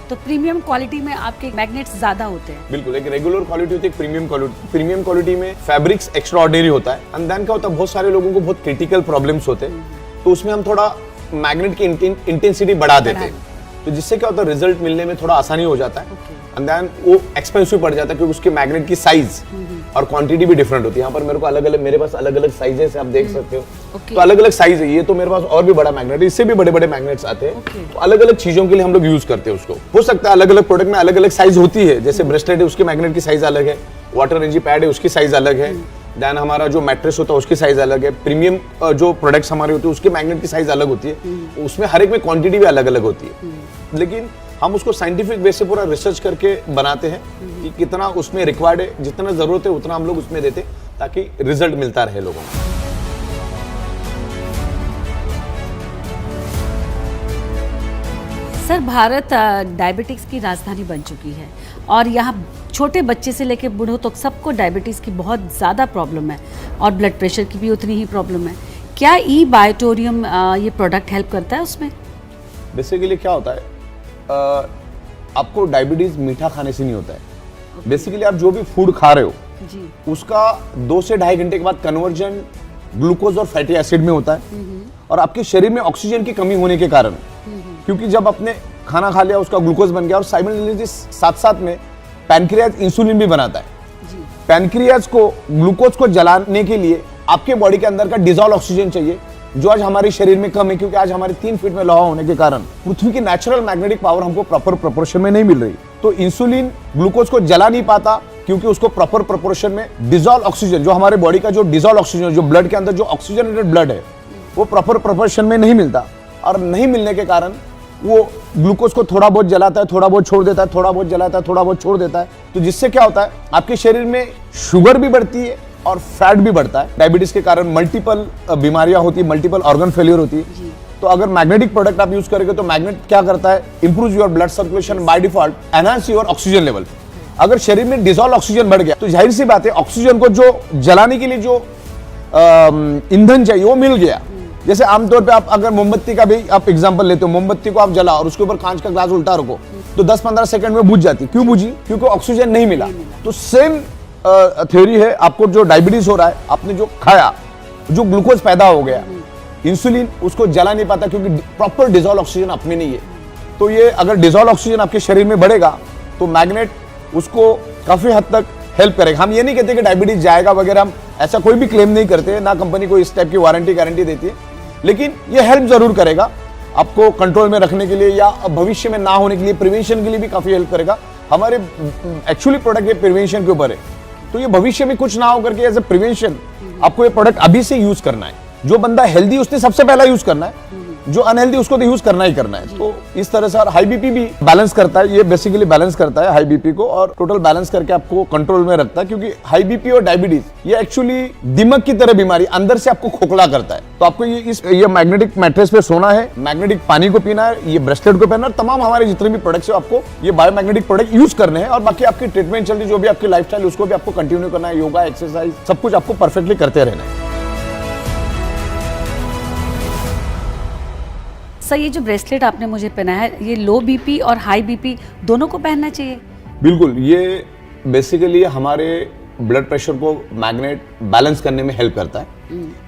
तो प्रीमियम क्वालिटी में आपके मैग्नेट्स ज्यादा होते हैं?
बिल्कुल, एक रेगुलर क्वालिटी होती है, प्रीमियम क्वालिटी। प्रीमियम क्वालिटी में फैब्रिक्स एक्स्ट्रा ऑर्डिनरी होता है। एंड देन क्या होता है, बहुत सारे लोगों को बहुत क्रिटिकल प्रॉब्लम्स होते हैं, तो उसमें हम थोड़ा मैग्नेट की इंटेंसिटी बढ़ा देते हैं, तो जिससे क्या होता है, रिजल्ट मिलने में थोड़ा आसानी हो जाता है। एंड देन वो एक्सपेंसिव पड़ जाता है क्योंकि उसके मैग्नेट की साइज और क्वांटिटी भी डिफरेंट होती है। यहाँ पर मेरे को अलग अलग, मेरे पास अलग अलग साइजेस है, आप देख सकते हो। तो अलग अलग साइज है। ये तो मेरे पास और भी बड़ा मैग्नेट है, इससे भी बड़े बड़े मैग्नेट्स आते हैं। तो अलग अलग चीजों के लिए हम लोग यूज करते हैं उसको। हो सकता है अलग अलग प्रोडक्ट में अलग अलग साइज होती है, जैसे ब्रेसलेट है उसके मैग्नेट की साइज अलग है, वाटर रेंजी पैड है उसकी साइज अलग है, देन हमारा जो मैट्रेस होता है उसकी साइज अलग है, प्रीमियम जो प्रोडक्ट्स हमारे होते हैं उसके मैग्नेट की साइज अलग होती है, उसमें हर एक में क्वांटिटी भी अलग अलग होती है। लेकिन हम उसको साइंटिफिक वे से पूरा रिसर्च करके बनाते हैं कि कितना उसमें रिक्वायर्ड है, जितना जरूरत है उतना हम लोग उसमें देते हैं ताकि रिजल्ट मिलता रहे लोगों को।
सर, भारत डायबिटिक्स की राजधानी बन चुकी है और यहाँ छोटे बच्चे से लेकर बूढ़ों तक सबको डायबिटीज़ की बहुत ज़्यादा प्रॉब्लम है और ब्लड प्रेशर की भी उतनी ही प्रॉब्लम है। क्या ई बायोटोरियम ये प्रोडक्ट हेल्प करता है उसमें?
बेसिकली क्या होता है, आपको डायबिटीज मीठा खाने से नहीं होता है। बेसिकली आप जो भी फूड खा रहे हो
जी,
उसका 2 से 2.5 घंटे के बाद कन्वर्जन ग्लूकोज और फैटी एसिड में होता है। और आपके शरीर में ऑक्सीजन की कमी होने के कारण, क्योंकि जब आपने खाना खा लिया उसका ग्लूकोज बन गया और साइमल्टेनियसली साथ साथ में पैनक्रियाज इंसुलिन भी बनाता है। पैनक्रियाज को ग्लूकोज को जलाने के लिए आपके बॉडी के अंदर का डिजॉल्व ऑक्सीजन चाहिए, जो आज हमारे शरीर में कम है, क्योंकि आज हमारे 3 फीट में लोहा होने के कारण पृथ्वी की नेचुरल मैग्नेटिक पावर हमको प्रॉपर प्रोपोर्शन में नहीं मिल रही। तो इंसुलिन ग्लूकोज को जला नहीं पाता क्योंकि उसको प्रॉपर प्रोपोर्शन में डिजॉल्व ऑक्सीजन, जो हमारे बॉडी का जो डिजॉल्व ऑक्सीजन, जो ब्लड के अंदर जो ऑक्सीजनेटेड ब्लड है, वो प्रॉपर प्रोपोर्शन में नहीं मिलता। और नहीं मिलने के कारण वो ग्लूकोज को थोड़ा बहुत जलाता है, थोड़ा बहुत छोड़ देता है, थोड़ा बहुत जलाता है, थोड़ा बहुत छोड़ देता है। तो जिससे क्या होता है, आपके शरीर में शुगर भी बढ़ती है और फैट भी बढ़ता है। डायबिटीज के कारण मल्टीपल बीमारियां होती है, मल्टीपल ऑर्गन फेलियर होती है। तो अगर मैग्नेटिक प्रोडक्ट आप यूज करेंगे तो मैग्नेट क्या करता है, improve your blood circulation bye default, enhance your oxygen level. अगर शरीर में डिजॉल्व ऑक्सीजन बढ़ गया तो जाहिर सी बात है ऑक्सीजन को जो जलाने के लिए जो ईंधन चाहिए वो मिल गया। जैसे आमतौर पे आप अगर मोमबत्ती का भी आप एग्जांपल लेते हो, मोमबत्ती को आप जला और उसके ऊपर कांच का ग्लास उल्टा रखो तो 10-15 सेकंड में बुझ जाती। क्यों बुझी? क्योंकि ऑक्सीजन नहीं मिला। तो सेम थ्योरी है, आपको जो डायबिटीज हो रहा है, आपने जो खाया, जो ग्लूकोज पैदा हो गया, इंसुलिन उसको जला नहीं पाता क्योंकि प्रॉपर डिजॉल्व ऑक्सीजन आप में नहीं है। तो ये अगर डिजॉल्व ऑक्सीजन आपके शरीर में बढ़ेगा तो मैग्नेट उसको काफी हद तक हेल्प करेगा। हम ये नहीं कहते कि डायबिटीज जाएगा वगैरह, हम ऐसा कोई भी क्लेम नहीं करते, ना कंपनी को इस टाइप की वारंटी गारंटी देती है, लेकिन ये हेल्प जरूर करेगा आपको कंट्रोल में रखने के लिए या भविष्य में ना होने के लिए, प्रिवेंशन के लिए भी काफी हेल्प करेगा। हमारे एक्चुअली प्रोडक्ट ये प्रिवेंशन के ऊपर है, तो ये भविष्य में कुछ ना हो करके एज ए प्रिवेंशन आपको ये प्रोडक्ट अभी से यूज करना है। जो बंदा हेल्दी उसने सबसे पहला यूज करना है, जो अनहेल्दी उसको तो यूज करना ही करना है। तो इस तरह से, और हाई बीपी भी बैलेंस करता है, ये बेसिकली बैलेंस करता है हाई बीपी को, और टोटल बैलेंस करके आपको कंट्रोल में रखता है। क्योंकि हाई बीपी और डायबिटीज ये एक्चुअली दिमाग की तरह बीमारी, अंदर से आपको खोखला करता है। तो आपको ये मैग्नेटिक मैट्रेस पे सोना है, मैग्नेटिक पानी को पीना है, ये ब्रेसलेट को पहनना है, तमाम हमारे जितने भी प्रोडक्ट्स है आपको ये बायोमैग्नेटिक प्रोडक्ट यूज करने हैं। और बाकी आपकी ट्रीटमेंट चल रही, जो भी आपकी लाइफस्टाइल उसको भी आपको कंटिन्यू करना है, योगा, एक्सरसाइज, सब कुछ आपको परफेक्टली करते रहना है।
सर ये जो ब्रेसलेट आपने मुझे पहनाया है, ये लो बीपी और हाई बीपी दोनों को पहनना चाहिए?
बिल्कुल, ये बेसिकली हमारे ब्लड प्रेशर को मैग्नेट बैलेंस करने में हेल्प करता है।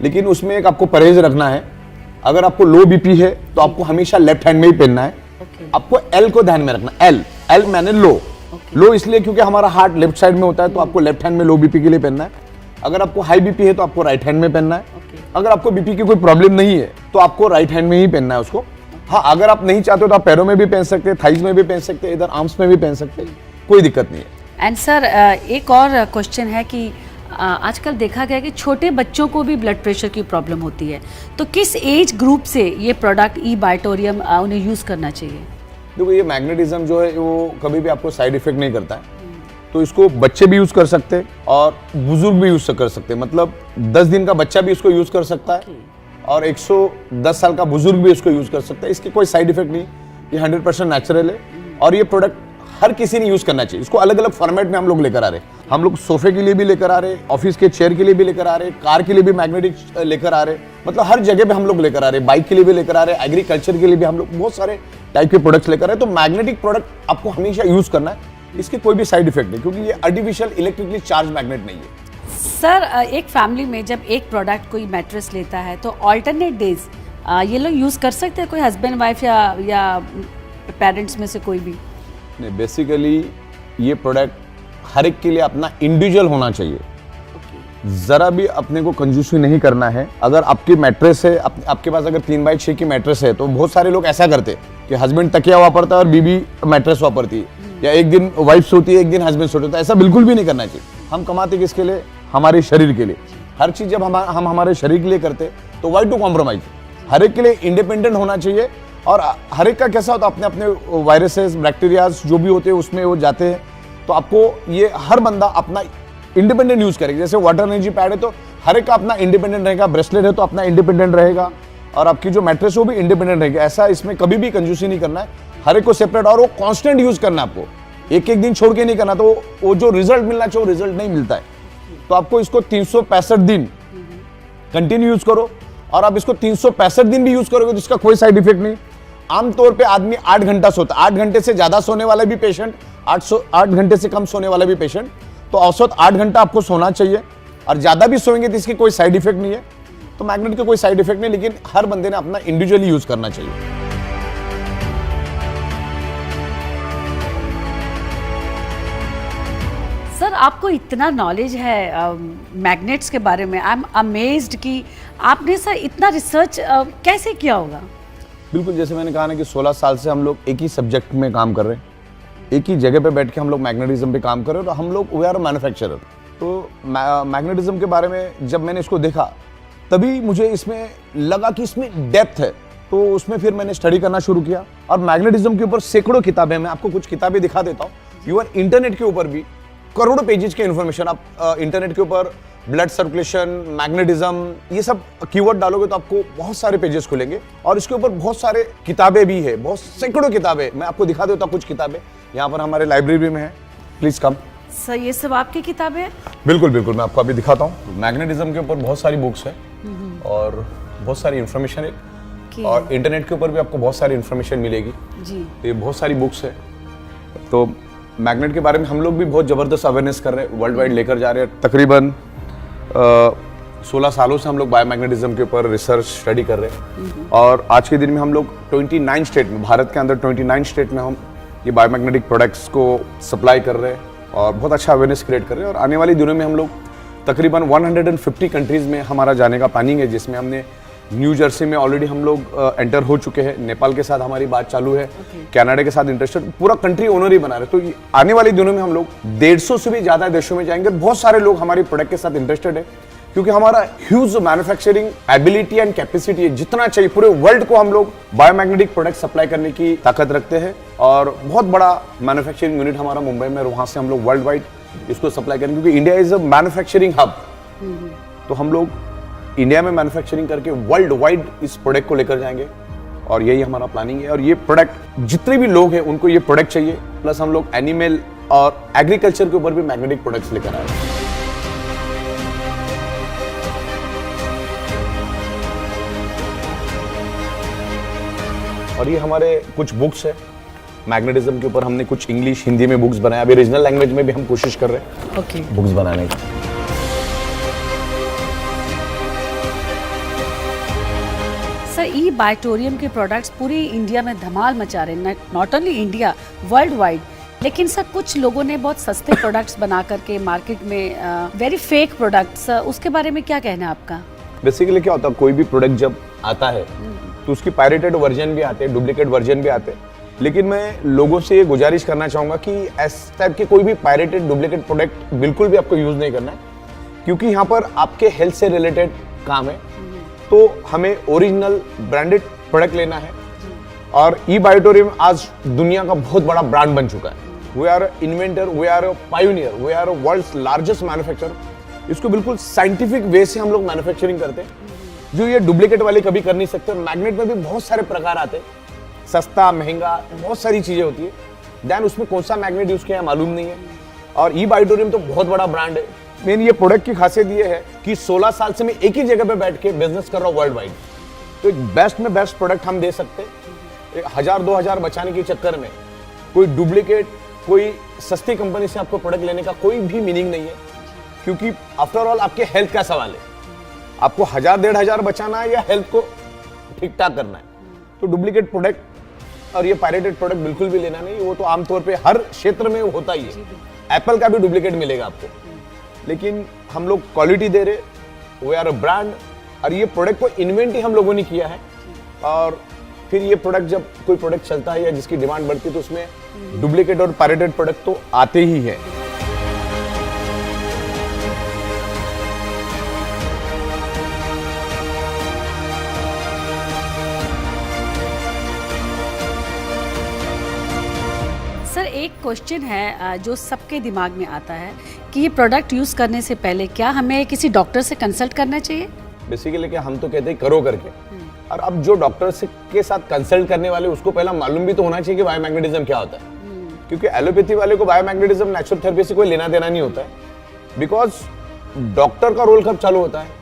लेकिन उसमें एक आपको परहेज रखना है। अगर आपको लो बीपी है तो आपको हमेशा लेफ्ट हैंड में ही पहनना है। आपको एल को ध्यान में रखना, एल मैंने लो इसलिए क्योंकि हमारा हार्ट लेफ्ट साइड में होता है, तो आपको लेफ्ट हैंड में लो बीपी के लिए पहनना है। अगर आपको हाई बीपी है तो आपको राइट हैंड में पहनना है। अगर आपको बीपी की कोई प्रॉब्लम नहीं है तो आपको राइट हैंड में ही पहनना है उसको। हाँ, अगर आप नहीं चाहते हो तो आप पैरों में भी पहन सकते हैं, थाइज में भी पहन सकते हैं, इधर आर्म्स में भी पहन सकते हैं, कोई दिक्कत नहीं है।
एंड सर एक और क्वेश्चन है कि आजकल देखा गया कि छोटे बच्चों को भी ब्लड प्रेशर की प्रॉब्लम होती है, तो किस एज ग्रुप से ये प्रोडक्ट ई बायोटोरियम उन्हें यूज़ करना चाहिए?
देखो, ये मैग्नेटिज्म जो है वो कभी भी आपको साइड इफेक्ट नहीं करता है। तो इसको बच्चे भी यूज कर सकते हैं और बुजुर्ग भी यूज कर सकते हैं। मतलब 10 दिन का बच्चा भी इसको यूज कर सकता है और 110 साल का बुजुर्ग भी इसको यूज कर सकता है। इसके कोई साइड इफेक्ट नहीं, ये 100% नेचुरल है। और ये प्रोडक्ट हर किसी ने यूज करना चाहिए। इसको अलग अलग फॉर्मेट में हम लोग लेकर आ रहे हैं। हम लोग सोफे के लिए भी लेकर आ रहे हैं, ऑफिस के चेयर के लिए भी लेकर आ रहे हैं, कार के लिए भी मैग्नेटिक लेकर आ रहे हैं। मतलब हर जगह पे हम लोग लेकर आ रहे हैं, बाइक के लिए भी लेकर आ रहे हैं, एग्रीकल्चर के लिए भी हम लोग बहुत सारे टाइप के प्रोडक्ट्स लेकर आ रहे हैं। तो मैग्नेटिक प्रोडक्ट आपको हमेशा यूज करना है, इसके कोई भी साइड इफेक्ट नहीं, क्योंकि ये आर्टिफिशियल इलेक्ट्रिकली चार्ज मैग्नेट नहीं है।
सर एक फैमिली में जब एक प्रोडक्ट कोई मैट्रेस लेता है तो ऑल्टरनेट डेज ये लोग यूज़ कर सकते हैं, कोई हस्बैंड वाइफ या पेरेंट्स में से कोई भी?
नहीं, बेसिकली ये प्रोडक्ट हर एक के लिए अपना इंडिविजुअल होना चाहिए। जरा भी अपने को कंजूसी नहीं करना है। अगर आपकी मैट्रेस है, आपके पास अगर 3x6 की मैट्रेस है, तो बहुत सारे लोग ऐसा करते हैं कि हस्बैंड तकिया वापरता है और बीबी मैट्रेस वापरती है, या एक दिन वाइफ सोती है, एक दिन हस्बैंड सोता है। ऐसा बिल्कुल भी नहीं करना चाहिए। हम कमाते किसके लिए? हमारे शरीर के लिए। हर चीज जब हम हमारे शरीर के लिए करते तो वाई टू कॉम्प्रोमाइज। हर एक के लिए इंडिपेंडेंट होना चाहिए। और हर एक का कैसा होता है, अपने अपने वायरसेस, बैक्टीरियाज जो भी होते हैं उसमें वो जाते हैं। तो आपको ये हर बंदा अपना इंडिपेंडेंट यूज करेगा। जैसे वाटर एनर्जी पैड है तो हर एक का अपना इंडिपेंडेंट रहेगा, ब्रेसलेट है तो अपना इंडिपेंडेंट रहेगा, और आपकी जो मैट्रेस है वो भी इंडिपेंडेंट रहेगी। ऐसा इसमें कभी भी कंजूसी नहीं करना है, हर एक को सेपरेट, और वो कांस्टेंट यूज करना है। आपको एक एक दिन छोड़ के नहीं करना, तो वो जो रिजल्ट मिलना चाहिए वो रिजल्ट नहीं मिलता है। तो आपको इसको 365 दिन कंटिन्यू यूज करो, और आप इसको 365 दिन भी यूज करोगे तो इसका कोई साइड इफेक्ट नहीं। आमतौर पे आदमी 8 घंटा सोता है, 8 घंटे से ज्यादा सोने वाला भी पेशेंट, 8 घंटे से कम सोने वाला भी पेशेंट। तो औसत 8 घंटा आपको सोना चाहिए, और ज्यादा भी सोएंगे तो इसकी कोई साइड इफेक्ट नहीं है। तो मैग्नेट का कोई साइड इफेक्ट नहीं, लेकिन हर बंदे ने अपना इंडिविजुअली यूज करना चाहिए।
सर आपको इतना नॉलेज है मैग्नेट्स के बारे में, आई एम अमेज्ड कि आपने सर इतना रिसर्च कैसे किया होगा?
बिल्कुल, जैसे मैंने कहा ना कि 16 साल से हम लोग एक ही सब्जेक्ट में काम कर रहे हैं, एक ही जगह पे बैठ के हम लोग मैग्नेटिज्म पे काम कर रहे हैं। और हम लोग वी आर मैन्युफैक्चरर। तो मैग्नेटिज्म के बारे में जब मैंने इसको देखा तभी मुझे इसमें लगा कि इसमें डेप्थ है। तो उसमें फिर मैंने स्टडी करना शुरू किया, और मैग्नेटिज्म के ऊपर सैकड़ों किताबें, मैं आपको कुछ किताबें दिखा देता हूँ। इवन इंटरनेट के ऊपर भी करोड़ों पेजेस के इन्फॉर्मेशन आप इंटरनेट के ऊपर, ब्लड सर्कुलेशन, मैग्नेटिज्म, ये सब कीवर्ड डालोगे तो आपको बहुत सारे पेजेस खुलेंगे। और इसके ऊपर बहुत सारे किताबें भी है, बहुत सैकड़ों किताबें। मैं आपको दिखा देता हूँ कुछ किताबें, यहाँ पर हमारे लाइब्रेरी में है। Please come.
सर ये सब आपकी किताबें हैं?
बिल्कुल बिल्कुल, मैं आपको अभी दिखाता हूँ। मैग्नेटिज्म के ऊपर बहुत सारी बुक्स है और बहुत सारी इंफॉर्मेशन है, और इंटरनेट के ऊपर भी आपको बहुत सारी इंफॉर्मेशन मिलेगी
जी।
ये बहुत सारी बुक्स है। तो मैग्नेट के बारे में हम लोग भी बहुत ज़बरदस्त अवेयरनेस कर रहे हैं, वर्ल्ड वाइड लेकर जा रहे हैं। तकरीबन 16 सालों से हम लोग बायोमैग्नेटिज्म के ऊपर रिसर्च स्टडी कर रहे हैं। और आज के दिन में हम लोग 29 स्टेट में, भारत के अंदर 29 स्टेट में हम ये बायोमैग्नेटिक प्रोडक्ट्स को सप्लाई कर रहे हैं और बहुत अच्छा अवेयरनेस क्रिएट कर रहे हैं। और आने वाले दिनों में हम लोग तकरीबन 150 कंट्रीज में हमारा जाने का प्लानिंग है, जिसमें हमने न्यू जर्सी में ऑलरेडी हम लोग एंटर हो चुके हैं, नेपाल के साथ हमारी बात चालू है, कनाडा के साथ इंटरेस्टेड, पूरा कंट्री ओनर ही बना रहे। तो आने वाले दिनों में हम लोग 150 से भी ज्यादा देशों में जाएंगे। बहुत सारे लोग हमारे प्रोडक्ट के साथ इंटरेस्टेड है, क्योंकि हमारा huge manufacturing ability and capacity है, जितना चाहिए पूरे वर्ल्ड को हम लोग बायोमैग्नेटिक प्रोडक्ट सप्लाई करने की ताकत रखते हैं। और बहुत बड़ा मैन्युफैक्चरिंग यूनिट हमारा मुंबई में, और वहां से हम लोग वर्ल्ड वाइड इसको सप्लाई करेंगे, क्योंकि India is a manufacturing hub. तो हम लोग इंडिया में मैन्युफैक्चरिंग करके वर्ल्ड वाइड इस प्रोडक्ट को लेकर जाएंगे, और यही हमारा प्लानिंग है। और ये प्रोडक्ट जितने भी लोग हैं उनको ये प्रोडक्ट चाहिए, प्लस हम लोग एनिमल और एग्रीकल्चर के ऊपर भी मैग्नेटिक प्रोडक्ट्स लेकर आए हैं। और ये हमारे कुछ बुक्स है मैग्नेटिज्म के ऊपर, हमने कुछ इंग्लिश हिंदी में बुक्स बनाए, अभी रीजनल लैंग्वेज में भी हम कोशिश कर रहे हैं
ओके।
बुक्स बनाने की।
सर ई बायोटोरियम के प्रोडक्ट्स पूरी इंडिया में धमाल मचा रहे हैं, not only India, world wide. लेकिन सर कुछ लोगों ने बहुत सस्ते प्रोडक्ट्स बना करके मार्केट में वेरी फेक प्रोडक्ट्स, उसके बारे में क्या कहना है आपका?
बेसिकली क्या होता है, कोई भी प्रोडक्ट जब आता है तो उसकी पायरेटेड वर्जन भी आते हैं, डुप्लीकेट वर्जन भी आते हैं। लेकिन मैं लोगों से ये गुजारिश करना चाहूंगा कि इस टाइप के कोई भी पायरेटेड डुप्लीकेट प्रोडक्ट बिल्कुल भी आपको यूज नहीं करना है, क्योंकि यहाँ पर आपके हेल्थ से रिलेटेड काम है। तो हमें ओरिजिनल ब्रांडेड प्रोडक्ट लेना है। और ई बायोटोरियम आज दुनिया का बहुत बड़ा ब्रांड बन चुका है। We are inventor, we are pioneer, we are world's largest manufacturer. इसको बिल्कुल साइंटिफिक वे से हम लोग मैन्युफैक्चरिंग करते हैं, जो ये डुप्लीकेट वाले कभी कर नहीं सकते। मैग्नेट में भी बहुत सारे प्रकार आते हैं, सस्ता महंगा बहुत सारी चीजें होती है। देन उसमें कौन सा मैग्नेट यूज किया है मालूम नहीं है। और ई बायोटोरियम तो बहुत बड़ा ब्रांड है। मेन ये प्रोडक्ट की खासियत ये है कि 16 साल से मैं एक ही जगह पे बैठ के बिजनेस कर रहा हूँ वर्ल्ड वाइड। तो एक बेस्ट में बेस्ट प्रोडक्ट हम दे सकते हैं। 1000-2000 बचाने के चक्कर में कोई डुप्लीकेट, कोई सस्ती कंपनी से आपको प्रोडक्ट लेने का कोई भी मीनिंग नहीं है, क्योंकि आफ्टर ऑल आपके हेल्थ का सवाल है। आपको 1000-1500 बचाना है या हेल्थ को ठीक ठाक करना है। तो डुप्लीकेट प्रोडक्ट और ये पायरेटेड प्रोडक्ट बिल्कुल भी लेना नहीं। वो तो आमतौर पे हर क्षेत्र में होता ही है। एप्पल का भी डुप्लीकेट मिलेगा आपको, लेकिन हम लोग क्वालिटी दे रहे, वी आर अ ब्रांड। और ये प्रोडक्ट को इन्वेंट ही हम लोगों ने किया है। और फिर ये प्रोडक्ट जब कोई प्रोडक्ट चलता है या जिसकी डिमांड बढ़ती है तो उसमें डुप्लीकेट और पायरेटेड प्रोडक्ट तो आते ही है।
सर एक क्वेश्चन है जो सबके दिमाग में आता है कि ये प्रोडक्ट यूज़ करने से पहले क्या हमें किसी डॉक्टर से कंसल्ट करना चाहिए?
बेसिकली क्या हम तो कहते हैं करो करके। और अब जो डॉक्टर से के साथ कंसल्ट करने वाले उसको पहला मालूम भी तो होना चाहिए कि बायोमैग्नेटिज्म क्या होता है। क्योंकि एलोपैथी वाले को बायोमैग्नेटिज्म नेचुरल थेरेपी से कोई लेना देना नहीं होता है। बिकॉज डॉक्टर का रोल कब चालू होता है,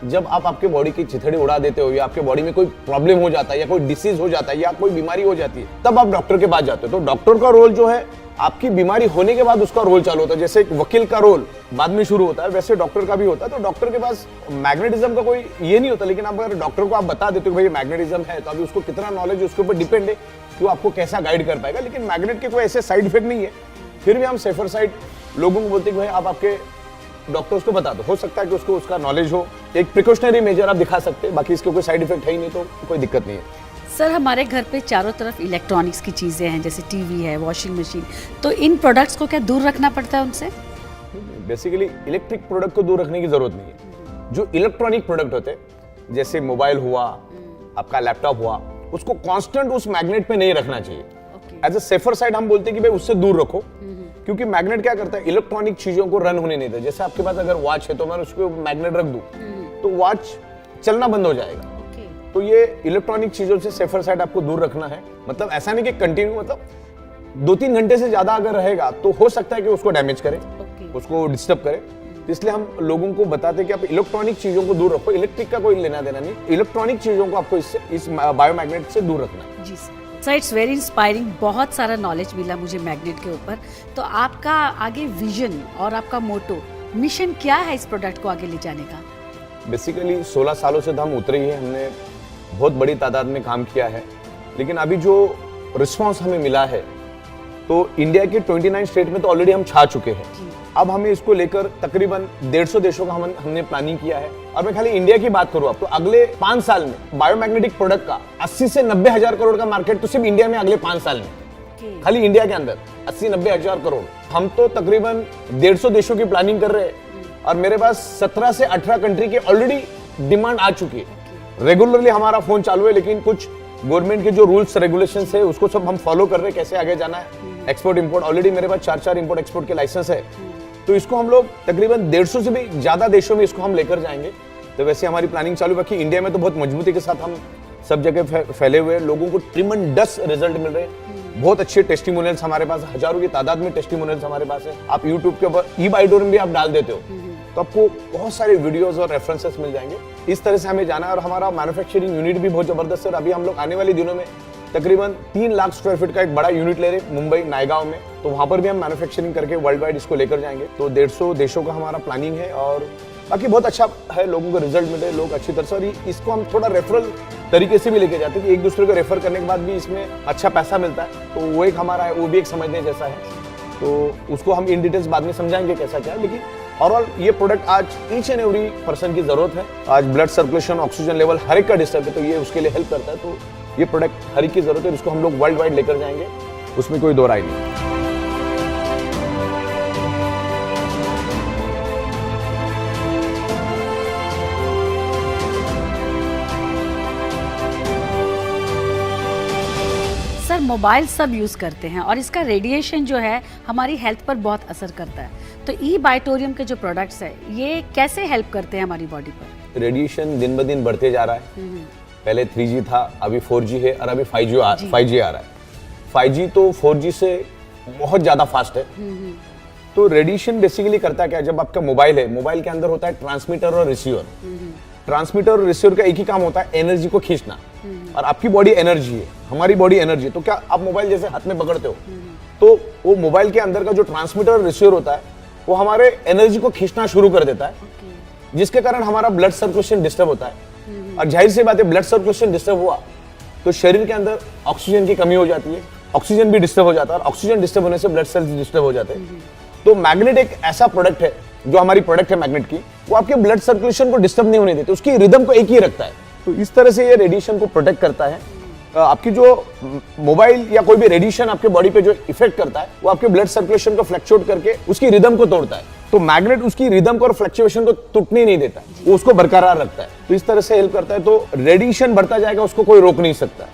जब आप आपके बॉडी की चिथड़ी उड़ा देते हो या आपके बॉडी में कोई प्रॉब्लम हो जाता है या कोई डिसीज हो जाता है या कोई बीमारी हो जाती है, तब आप डॉक्टर के पास जाते हो। तो डॉक्टर का रोल जो है आपकी बीमारी होने के बाद उसका रोल चालू होता है। जैसे एक वकील का रोल बाद में शुरू होता है, वैसे डॉक्टर का भी होता है। तो डॉक्टर के पास मैग्नेटिज्म का कोई ये नहीं होता। लेकिन आप अगर डॉक्टर को आप बता देते हो भाई मैग्नेटिज्म है, तो अभी उसको कितना नॉलेज है उसके ऊपर डिपेंड है कि वो आपको कैसा गाइड कर पाएगा। लेकिन मैग्नेट के कोई ऐसे साइड इफेक्ट नहीं है। फिर भी हम सेफर साइड लोगों को बोलते हैं कि भाई आप आपके डॉक्टर्स को बता दो, हो सकता है कि उसको उसका नॉलेज हो। एक प्रिकॉशनरी मेजर आप दिखा सकते हैं, बाकी इसके कोई साइड इफेक्ट है ही नहीं, तो कोई दिक्कत नहीं है।
सर हमारे घर पे चारों तरफ इलेक्ट्रॉनिक्स की चीज़ें हैं, जैसे टीवी है, वॉशिंग मशीन, तो इन प्रोडक्ट्स को क्या दूर रखना पड़ता है उनसे?
बेसिकली इलेक्ट्रिक प्रोडक्ट को दूर रखने की जरूरत नहीं है। जो इलेक्ट्रॉनिक प्रोडक्ट होते हैं जैसे मोबाइल हुआ, आपका लैपटॉप हुआ, उसको कांस्टेंट उस मैग्नेट पे नहीं रखना चाहिए। एज अ सेफर साइड हम बोलते हैं कि भाई उससे दूर रखो, क्योंकि मैग्नेट क्या करता है, इलेक्ट्रॉनिक चीजों को रन होने नहीं देता। जैसे आपके पास अगर वॉच है तो मैं उसको मैग्नेट रख दूं तो वॉच चलना बंद हो जाएगा। तो ये इलेक्ट्रॉनिक चीजों से सेफर साइड आपको दूर रखना है। मतलब ऐसा नहीं कि कंटिन्यू, मतलब 2-3 घंटे से ज्यादा अगर रहेगा तो हो सकता है कि उसको डैमेज करे, उसको डिस्टर्ब करे। इसलिए हम लोगों को बताते हैं कि आप इलेक्ट्रॉनिक चीजों को दूर रखो। इलेक्ट्रिक का कोई लेना देना नहीं, इलेक्ट्रॉनिक चीजों को आपको इस बायोमैग्नेट से दूर रखना है।
जी सर, इट्स वेरी इंस्पायरिंग, बहुत सारा नॉलेज मिला मुझे मैग्नेट के ऊपर। तो आपका आगे विजन और आपका मोटो, मिशन क्या है इस प्रोडक्ट को आगे ले जाने का?
बेसिकली 16 सालों से तो हम उतरे ही हैं, हमने बहुत बड़ी तादाद में काम किया है। लेकिन अभी जो रिस्पांस हमें मिला है, तो इंडिया के 29 स्टेट में तो ऑलरेडी हम छा चुके हैं। अब हमें इसको लेकर तकरीबन 150 देशों का हमने प्लानिंग किया है। और मैं खाली इंडिया की बात करूं, अब तो अगले 5 साल में बायोमैग्नेटिक प्रोडक्ट का 80 से 90 हजार करोड़ का मार्केट तो सिर्फ इंडिया में अगले 5 साल में, खाली इंडिया के अंदर 80-90 हजार करोड़। हम तो तकरीबन 150 देशों की प्लानिंग कर रहे हैं। और मेरे पास 17 से 18 कंट्री के ऑलरेडी डिमांड आ चुकी है। रेगुलरली हमारा फोन चालू है, लेकिन कुछ गवर्नमेंट के जो रूल्स रेगुलेशंस है उसको सब हम फॉलो कर रहे हैं, कैसे आगे जाना है। एक्सपोर्ट इंपोर्ट ऑलरेडी मेरे पास 4 इंपोर्ट एक्सपोर्ट के लाइसेंस है, तो इसको हम लोग तकरीबन 150 से भी ज्यादा देशों में इसको हम लेकर जाएंगे। तो वैसे हमारी प्लानिंग चालू है। बाकी इंडिया में तो बहुत मजबूती के साथ हम सब जगह फैले हुए, लोगों को ट्रिमेंडस रिजल्ट मिल रहे हैं। बहुत अच्छे टेस्टिमोनियल्स हमारे पास, हजारों की तादाद में टेस्टिमोनियल्स हमारे पास है। आप यूट्यूब के ऊपर ई-बाइटोरियम भी आप डाल देते हो तो आपको बहुत सारे वीडियोस और रेफरेंसेस मिल जाएंगे। इस तरह से हमें जाना है। और हमारा मैन्युफैक्चरिंग यूनिट भी बहुत जबरदस्त है। अभी हम लोग आने वाले दिनों में तकरीबन 3 लाख स्क्वायर फीट का एक बड़ा यूनिट ले रहे हैं मुंबई नायगांव में, तो वहां पर भी हम मैन्युफैक्चरिंग करके वर्ल्ड वाइड इसको लेकर जाएंगे। तो 150 देशों का हमारा प्लानिंग है और बाकी बहुत अच्छा है, लोगों को रिजल्ट मिले, लोग अच्छी तरह से। और इसको हम थोड़ा रेफरल तरीके से भी लेके जाते हैं कि एक दूसरे को रेफर करने के बाद भी इसमें अच्छा पैसा मिलता है, तो वो एक हमारा है, वो भी एक समझने जैसा है। तो उसको हम इन डिटेल्स बाद में समझाएंगे कैसा क्या है। लेकिन ओवरऑल ये प्रोडक्ट आज ईच एंड एवरी पर्सन की जरूरत है। आज ब्लड सर्कुलेशन, ऑक्सीजन लेवल हर एक का डिस्टर्ब है, तो ये उसके लिए हेल्प करता है। तो ये प्रोडक्ट हर एक की जरूरत है, इसको हम लोग वर्ल्ड वाइड लेकर जाएंगे, उसमें कोई दो राय नहीं।
सर मोबाइल सब यूज़ करते हैं और इसका रेडिएशन जो है हमारी हेल्थ पर बहुत असर करता है, तो ई-बाइटोरियम के जो प्रोडक्ट्स है ये कैसे हेल्प करते हैं हमारी बॉडी पर?
रेडिएशन दिन ब दिन बढ़ते जा रहा है। पहले 3G था, अभी 4G है और अभी 5G आ रहा है। 5G तो 4G से बहुत ज्यादा फास्ट है। तो रेडिएशन बेसिकली करता क्या है, जब आपका मोबाइल है, मोबाइल के अंदर होता है ट्रांसमीटर और रिसीवर। ट्रांसमीटर और रिसीवर का एक ही काम होता है, एनर्जी को खींचना। और आपकी बॉडी एनर्जी है, हमारी बॉडी एनर्जी है। तो क्या आप मोबाइल जैसे हाथ में पकड़ते हो, तो वो मोबाइल के अंदर का जो ट्रांसमीटर और रिसीवर होता है वो हमारे एनर्जी को खींचना शुरू कर देता है, जिसके कारण हमारा ब्लड सर्कुलेशन डिस्टर्ब होता है। और जाहिर सी बात है, ब्लड सर्कुलेशन डिस्टर्ब हुआ तो शरीर के अंदर ऑक्सीजन की कमी हो जाती है, ऑक्सीजन भी डिस्टर्ब हो जाता है, और ऑक्सीजन डिस्टर्ब होने से ब्लड सेल्स डिस्टर्ब हो जाते हैं। तो मैग्नेट एक ऐसा प्रोडक्ट है, जो हमारी प्रोडक्ट है मैग्नेट की, वो आपके ब्लड सर्कुलेशन को डिस्टर्ब नहीं होने देते, उसकी रिदम को एक ही रखता है। तो इस तरह से ये रेडिएशन को प्रोटेक्ट करता है। आपकी जो मोबाइल या कोई भी रेडिएशन आपके बॉडी पे जो इफेक्ट करता है, वो आपके ब्लड सर्कुलेशन को फ्लक्चुएट करके उसकी रिदम को तोड़ता है। तो मैग्नेट उसकी रिदम को और फ्लक्चुएशन को टूटने नहीं देता, वो उसको बरकरार रखता है। तो इस तरह से हेल्प करता है। तो रेडिएशन बढ़ता जाएगा, उसको कोई रोक नहीं सकता।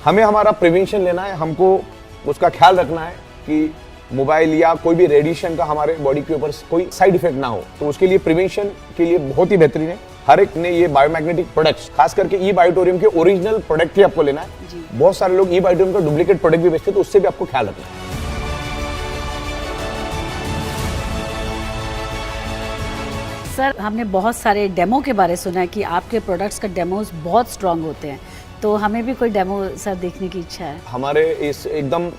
हमें हमारा प्रिवेंशन लेना है, हमको उसका ख्याल रखना है कि मोबाइल या कोई भी रेडिएशन का हमारे बॉडी के ऊपर कोई साइड इफेक्ट ना हो। तो उसके लिए प्रिवेंशन के लिए बहुत ही बेहतरीन है। हर एक ने ये बायोमैग्नेटिक प्रोडक्ट्स, खास करके ई-बाइटोरियम के ओरिजिनल प्रोडक्ट ही आपको लेना है। बहुत सारे लोग ई-बाइटोरियम का डुप्लीकेट प्रोडक्ट भी बेचते हैं, तो उससे भी आपको ख्याल रखना है।
सर हमने बहुत सारे डेमो के बारे सुना है कि आपके प्रोडक्ट्स का डेमोज बहुत स्ट्रांग होते हैं, तो हमें भी कोई डेमो सर देखने की इच्छा है।
हमारे इस एकदम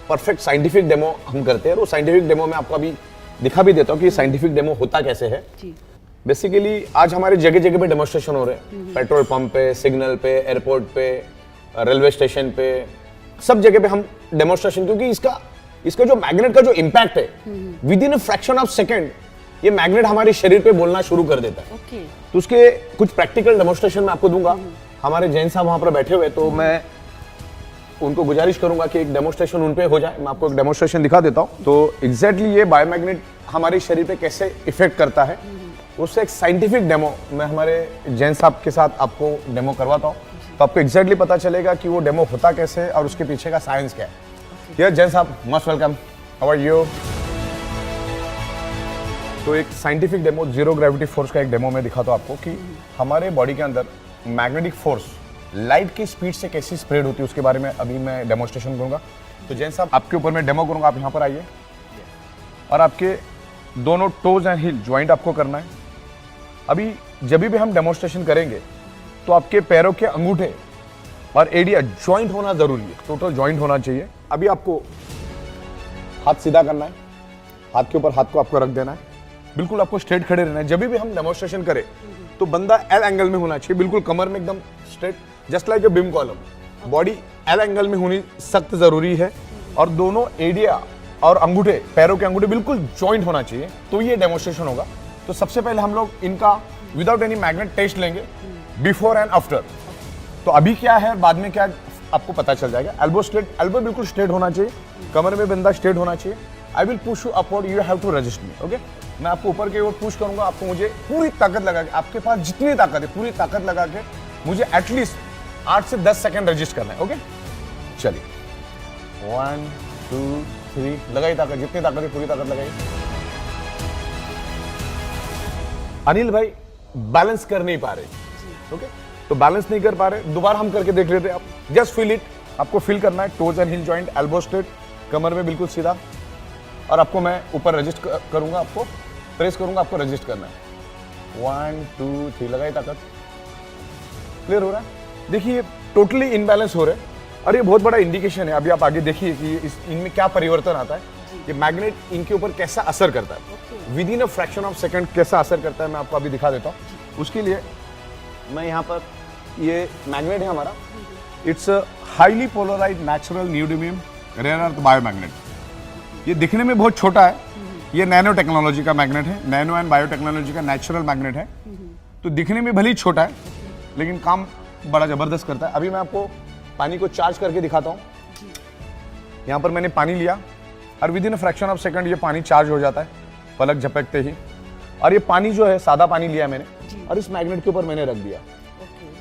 परफेक्ट साइंटिफिक डेमो हम करते हैं, और वो साइंटिफिक डेमो में आपको अभी दिखा भी देता हूँ कि साइंटिफिक डेमो होता कैसे है। बेसिकली आज हमारे जगह जगह पे डेमोन्स्ट्रेशन हो रहे हैं, पेट्रोल पंप पे, सिग्नल पे, एयरपोर्ट पे, रेलवे स्टेशन पे, सब जगह पे हम डेमोन्स्ट्रेशन, क्योंकि इसका जो मैग्नेट का जो इम्पैक्ट है, with in a fraction of second ये मैग्नेट हमारे शरीर पे बोलना शुरू कर देता है। तो उसके कुछ प्रैक्टिकल डेमोन्स्ट्रेशन मैं आपको दूंगा। हमारे जैन साहब वहां पर बैठे हुए, तो मैं उनको गुजारिश करूंगा कि एक डेमोन्स्ट्रेशन उन पे हो जाए। मैं आपको एक डेमोन्स्ट्रेशन दिखा देता हूं। तो एग्जैक्टली ये बायोमैग्नेट हमारे शरीर पे कैसे इफेक्ट करता है, उससे एक साइंटिफिक डेमो मैं हमारे जैन साहब के साथ आपको डेमो करवाता हूँ। तो आपको एग्जैक्टली पता चलेगा कि वो डेमो होता कैसे है और उसके पीछे का साइंस क्या है। यस जैन साहब, most welcome, how are you. तो एक scientific demo, zero gravity force का एक डेमो मैं दिखाता हूँ आपको कि हमारे बॉडी के अंदर मैग्नेटिक फोर्स लाइट की स्पीड से कैसी स्प्रेड होती है, उसके बारे में अभी मैं डेमोन्स्ट्रेशन करूंगा। तो जैन साहब आपके ऊपर मैं डेमो करूंगा, आप यहाँ पर आइए, और आपके दोनों टोज एंड हील ज्वाइंट आपको करना है। अभी जब भी हम डेमोन्स्ट्रेशन करेंगे तो आपके पैरों के अंगूठे और एडिया ज्वाइंट होना जरूरी है, टोटल ज्वाइंट होना चाहिए। अभी आपको हाथ सीधा करना है, हाथ के ऊपर हाथ को आपको रख देना है, बिल्कुल आपको स्ट्रेट खड़े रहना है। जब भी हम डेमोन्स्ट्रेशन करें तो बंदा एल एंगल में होना चाहिए, बिल्कुल कमर में एकदम straight, just like a beam column. Body L angle में होनी सख्त जरूरी है, और दोनों एडिया और अंगूठे, पैरों के अंगूठे बिल्कुल ज्वाइंट होना चाहिए, तो ये डेमोन्स्ट्रेशन होगा। तो सबसे पहले हम लोग इनका विदाउट एनी मैग्नेट टेस्ट लेंगे, बिफोर एंड आफ्टर। तो अभी क्या है, बाद में क्या, आपको पता चल जाएगा। एल्बो स्ट्रेट, एल्बो बिल्कुल स्ट्रेट होना चाहिए, कमर में बंदा स्ट्रेट होना चाहिए। I will push you upward, you have to resist me, okay. मैं आपको ऊपर की ओर पुश करूंगा, आपको मुझे पूरी ताकत लगा के, आपके पास जितनी ताकत है पूरी ताकत लगा के मुझे एटलीस्ट 8 से 10 सेकंड रजिस्ट करना है। ओके, चलिए 1 2 3 लगाई ताकत, जितनी ताकत है पूरी ताकत लगाई। अनिल भाई बैलेंस कर नहीं पा रहे, ओके, तो बैलेंस नहीं कर पा रहे, दोबारा हम करके देख लेते हैं। आप जस्ट फील इट, आपको फील करना है toes and heel joint, elbow straight, कमर में बिल्कुल सीधा, और आपको मैं ऊपर रजिस्ट करूंगा, आपको प्रेस करूंगा, आपको रजिस्ट करना है। 1 2 3 लगाई ताकत। क्लियर हो रहा है? देखिए टोटली इनबैलेंस हो रहे हैं और ये बहुत बड़ा इंडिकेशन है। अभी आप आगे देखिए कि इनमें क्या परिवर्तन आता है, ये मैग्नेट इनके ऊपर कैसा असर करता है, with in a fraction of second कैसा असर करता है, मैं आपको अभी दिखा देता हूँ। उसके लिए मैं यहाँ पर, ये मैग्नेट है हमारा, it's a highly polarised natural neodymium rare earth biomagnet. ये दिखने में बहुत छोटा है, ये नैनो टेक्नोलॉजी का मैग्नेट है, नैनो एंड बायोटेक्नोलॉजी का नेचुरल मैग्नेट है, तो दिखने में भले ही छोटा है लेकिन काम बड़ा जबरदस्त करता है। अभी मैं आपको पानी को चार्ज करके दिखाता हूँ। यहाँ पर मैंने पानी लिया और with in a fraction of second ये पानी चार्ज हो जाता है पलक झपकते ही। और ये पानी जो है सादा पानी लिया मैंने और इस मैग्नेट के ऊपर मैंने रख दिया।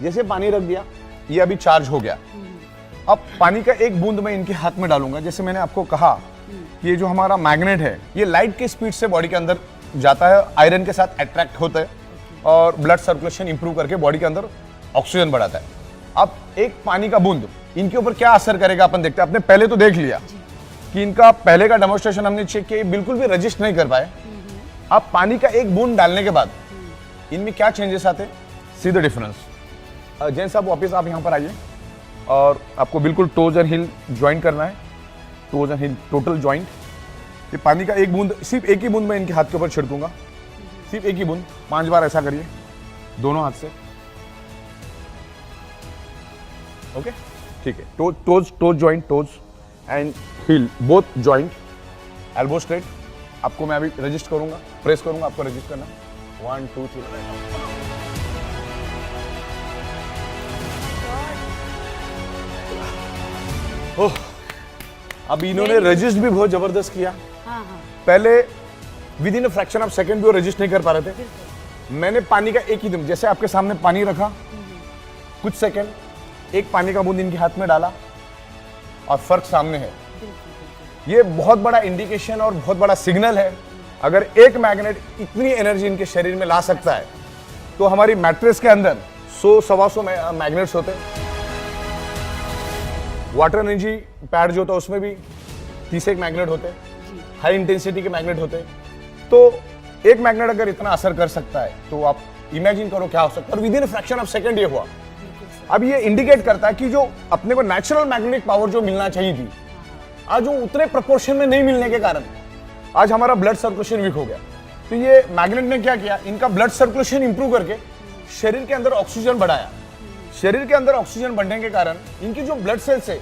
जैसे पानी रख दिया ये अभी चार्ज हो गया। अब पानी का एक बूंद मैं इनके हाथ में डालूंगा। जैसे मैंने आपको कहा ये जो हमारा मैग्नेट है ये लाइट के स्पीड से बॉडी के अंदर जाता है, आयरन के साथ अट्रैक्ट होता है और ब्लड सर्कुलेशन इंप्रूव करके बॉडी के अंदर ऑक्सीजन बढ़ाता है। अब एक पानी का बूंद इनके ऊपर क्या असर करेगा अपन देखते हैं। आपने पहले तो देख लिया कि इनका पहले का डेमोन्स्ट्रेशन हमने चेक किया, बिल्कुल भी रजिस्ट नहीं कर पाए। अब पानी का एक बूंद डालने के बाद इनमें क्या चेंजेस आते, सी द डिफरेंस। जैन साहब वापस आप यहाँ पर आइए और आपको बिल्कुल टोज एंड हिल ज्वाइंट करना है, toes and hill total joint. ये पानी का एक बूंद, सिर्फ एक ही बूंद मैं इनके हाथ के ऊपर छिड़कूंगा, सिर्फ एक ही बूंद। 5 बार ऐसा करिए दोनों हाथ से। ओके, ठीक है। Toes joint, toes and hill both joint, elbow straight. आपको मैं अभी रजिस्ट करूंगा, प्रेस करूंगा, आपको रजिस्ट करना। 1 2 3। ओह, अब इन्होंने रजिस्ट भी बहुत जबरदस्त किया। पहले with in a fraction of second भी वो रजिस्ट नहीं कर पा रहे थे। मैंने पानी का एक ही दम, जैसे आपके सामने पानी रखा, कुछ सेकंड एक पानी का बूंद इनके हाथ में डाला और फर्क सामने है। ये बहुत बड़ा इंडिकेशन और बहुत बड़ा सिग्नल है। अगर एक मैग्नेट इतनी एनर्जी इनके शरीर में ला सकता है तो हमारी मैट्रेस के अंदर 100-125 मैग्नेट्स होते हैं। वाटर एनर्जी पैड जो होता है उसमें भी 30 मैग्नेट होते हैं, हाई इंटेंसिटी के मैग्नेट होते हैं। तो एक मैग्नेट अगर इतना असर कर सकता है तो आप इमेजिन करो क्या हो सकता है। और with in fraction of second ये हुआ। अब ये इंडिकेट करता है कि जो अपने को नेचुरल मैग्नेटिक पावर जो मिलना चाहिए थी, आज वो उतने प्रोपोर्शन में नहीं मिलने के कारण आज हमारा ब्लड सर्कुलेशन वीक हो गया। तो ये मैग्नेट ने क्या किया, इनका ब्लड सर्कुलेशन इंप्रूव करके शरीर के अंदर ऑक्सीजन बढ़ाया। शरीर के अंदर ऑक्सीजन बढ़ने के कारण इनकी जो ब्लड सेल्स है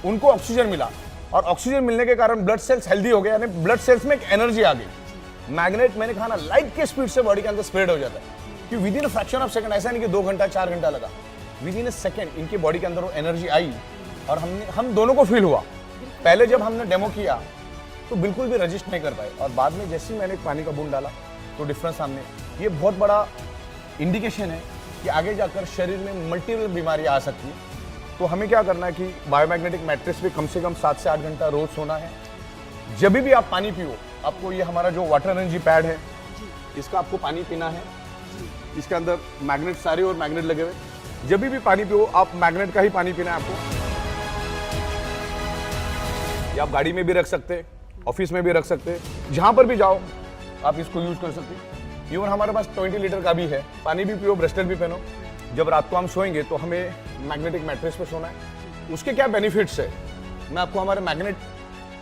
उनको ऑक्सीजन मिला और ऑक्सीजन मिलने के कारण ब्लड सेल्स हेल्दी हो गए, यानी ब्लड सेल्स में एक एनर्जी आ गई। मैग्नेट मैंने कहा ना लाइट के स्पीड से बॉडी के अंदर स्प्रेड हो जाता है कि with in a fraction of second, ऐसा नहीं कि 2 घंटा 4 घंटा लगा, विद इन अ सेकंड इनकी बॉडी के अंदर वो एनर्जी आई और हम दोनों को फील हुआ। पहले जब हमने डेमो किया तो बिल्कुल भी रजिस्ट नहीं कर पाए और बाद में जैसे ही मैंने पानी का बूंद डाला तो डिफरेंस सामने। ये बहुत बड़ा इंडिकेशन है कि आगे जाकर शरीर में मल्टीपल बीमारियां आ सकती हैं। तो हमें क्या करना है कि बायोमैग्नेटिक मैट्रेस पे कम से कम 7 से 8 घंटा रोज सोना है। जब भी आप पानी पियो, आपको ये हमारा जो वाटर एनर्जी पैड है इसका आपको पानी पीना है। इसके अंदर मैग्नेट सारे और मैग्नेट लगे हुए। जब भी पानी पियो आप मैग्नेट का ही पानी पीना है आपको। ये आप गाड़ी में भी रख सकते, ऑफिस में भी रख सकते, जहां पर भी जाओ आप इसको यूज कर सकते। इवन हमारे पास 20 लीटर का भी है। पानी भी पियो, ब्रेसलेट भी पहनो। जब रात को हम सोएंगे तो हमें मैग्नेटिक मैट्रेस पे सोना है। उसके क्या बेनिफिट्स है, मैं आपको हमारे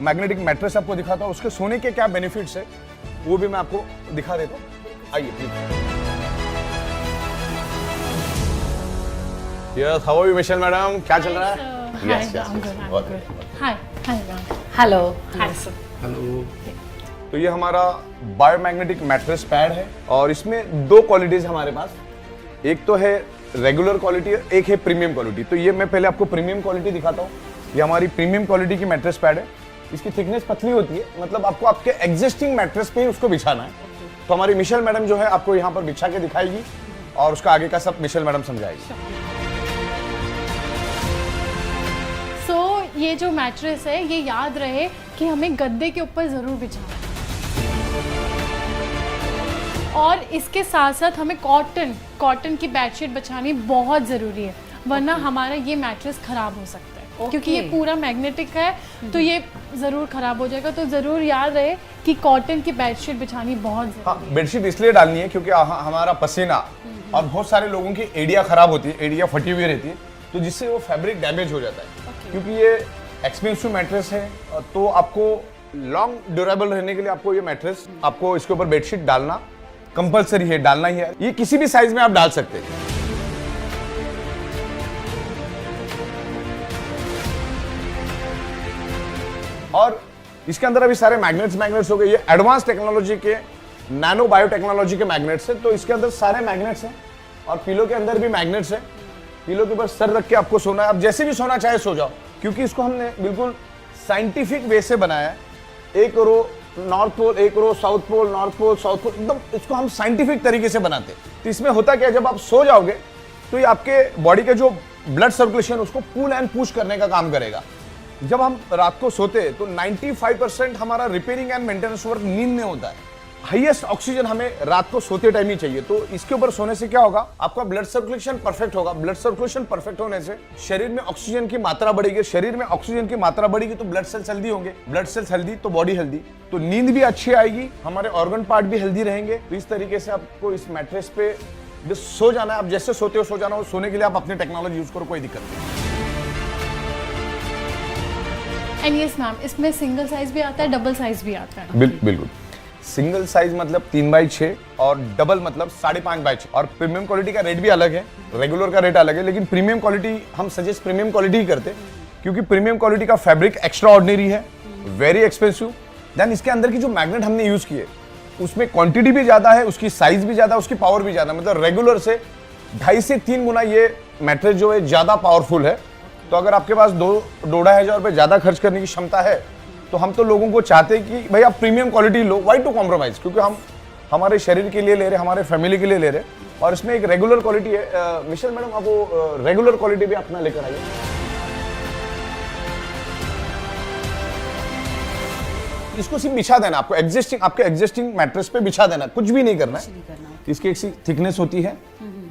मैग्नेटिक मैट्रेस आपको दिखाता हूँ। उसके सोने के क्या बेनिफिट्स है वो भी मैं आपको दिखा देता हूँ। आइए please. Yes, how are you Michelle madam, क्या चल रहा है?
Yes, I'm good. Hi, Ron.
Hello.
Hi, sir.
तो ये हमारा बायोमैग्नेटिक मैट्रेस पैड है और इसमें 2 क्वालिटीज हमारे पास। एक तो है रेगुलर क्वालिटी, एक है प्रीमियम क्वालिटी। तो ये मैं पहले आपको प्रीमियम क्वालिटी दिखाता हूँ। ये हमारी प्रीमियम क्वालिटी की मैट्रेस पैड है। इसकी थिकनेस पतली होती है, मतलब आपको आपके एग्जिस्टिंग मैट्रेस पे ही उसको बिछाना है। तो हमारी मिशेल मैडम जो है आपको यहाँ पर बिछा के दिखाएगी और उसका आगे का सब मिशेल मैडम समझाएगी।
सो ये जो मैट्रेस है ये याद रहे कि हमें गद्दे के ऊपर ज़रूर बिछाना है, और इसके साथ साथ हमें कॉटन की बेडशीट बिछानी बहुत ज़रूरी है, वरना हमारा ये मैट्रेस ख़राब हो सकता है क्योंकि ये पूरा मैग्नेटिक है तो ये ज़रूर ख़राब हो जाएगा। तो ज़रूर याद रहे कि कॉटन की बेडशीट बिछानी बहुत ज़रूरी है।
हाँ, बेडशीट इसलिए डालनी है क्योंकि हमारा पसीना और बहुत सारे लोगों की एड़िया खराब होती है, एड़िया फटी हुई रहती है, तो जिससे वो फैब्रिक डैमेज हो जाता है। क्योंकि ये एक्सपेंसिव मैट्रेस है तो आपको लॉन्ग ड्यूरेबल रहने के लिए आपको ये मैट्रेस, आपको इसके ऊपर बेडशीट डालना कंपलसरी है, डालना ही है। ये किसी भी साइज में आप डाल सकते हैं। और इसके अंदर अभी सारे मैग्नेट्स हो गए, ये एडवांस टेक्नोलॉजी के नैनो बायोटेक्नोलॉजी के मैग्नेट्स है, तो इसके अंदर सारे मैग्नेट्स हैं और पिलो के अंदर भी मैग्नेट्स है। पिलो के ऊपर सर रख के आपको सोना है, आप जैसे भी सोना चाहे सो जाओ, क्योंकि इसको हमने बिल्कुल साइंटिफिक वे से बनाया है। एक रो नॉर्थ पोल, एक row south pole, north pole south pole, एकदम इसको हम साइंटिफिक तरीके से बनाते हैं। तो इसमें होता क्या है, जब आप सो जाओगे तो ये आपके बॉडी के जो ब्लड सर्कुलेशन उसको पुल एंड पुश करने का काम करेगा। जब हम रात को सोते हैं तो 95% हमारा रिपेयरिंग एंड मेंटेनेंस वर्क नींद में होता है। हाईएस्ट ऑक्सीजन हमें रात को सोते टाइम ही चाहिए, तो इसके ऊपर सोने से क्या होगा, आपका ब्लड सर्कुलेशन परफेक्ट होगा। ब्लड सर्कुलेशन परफेक्ट होने से शरीर में ऑक्सीजन की मात्रा बढ़ेगी, शरीर में ऑक्सीजन की मात्रा बढ़ेगी तो ब्लड सेल्स हेल्दी होंगे, ब्लड सेल्स हेल्दी तो बॉडी हेल्दी, तो नींद भी अच्छी आएगी, हमारे ऑर्गन पार्ट भी हेल्दी रहेंगे। तो इस तरीके से आपको इस मैट्रेस पे बस सो जाना है, आप जैसे सोते हो सो जाना हो। सोने के लिए आप अपनी टेक्नोलॉजी यूज करो, कोई दिक्कत नहीं।
एंड यस मैम, इसमें सिंगल साइज भी आता है, डबल साइज भी आता है।
बिल्कुल। सिंगल साइज मतलब 3x6 और डबल मतलब 5.5x6। और प्रीमियम क्वालिटी का रेट भी अलग है, रेगुलर का रेट अलग है, लेकिन प्रीमियम क्वालिटी हम सजेस्ट प्रीमियम क्वालिटी ही करते हैं क्योंकि प्रीमियम क्वालिटी का फैब्रिक एक्स्ट्रा ऑर्डिनरी है, वेरी एक्सपेंसिव। देन इसके अंदर की जो मैग्नेट हमने यूज किए उसमें क्वांटिटी भी ज्यादा है, उसकी साइज भी ज्यादा, उसकी पावर भी ज्यादा, मतलब रेगुलर से 2.5 से 3 गुना ये मैट्रेस जो है ज्यादा पावरफुल है। तो अगर आपके पास 2-2.5 हजार रुपए ज्यादा खर्च करने की क्षमता है तो हम तो लोगों को चाहते हैं कि भाई आप प्रीमियम क्वालिटी लो, व्हाई टू कॉम्प्रोमाइज, क्योंकि हम हमारे शरीर के लिए ले रहे, हमारे फैमिली के लिए ले रहे, और इसमें एक रेगुलर क्वालिटी है। मिशेल मैडम, आप वो रेगुलर क्वालिटी भी अपना लेकर आइए। इसको सिर्फ बिछा देना, आपको आपके एग्जिस्टिंग मैट्रेस पे बिछा देना, कुछ भी नहीं करना है। इसकी एक सी थिकनेस होती है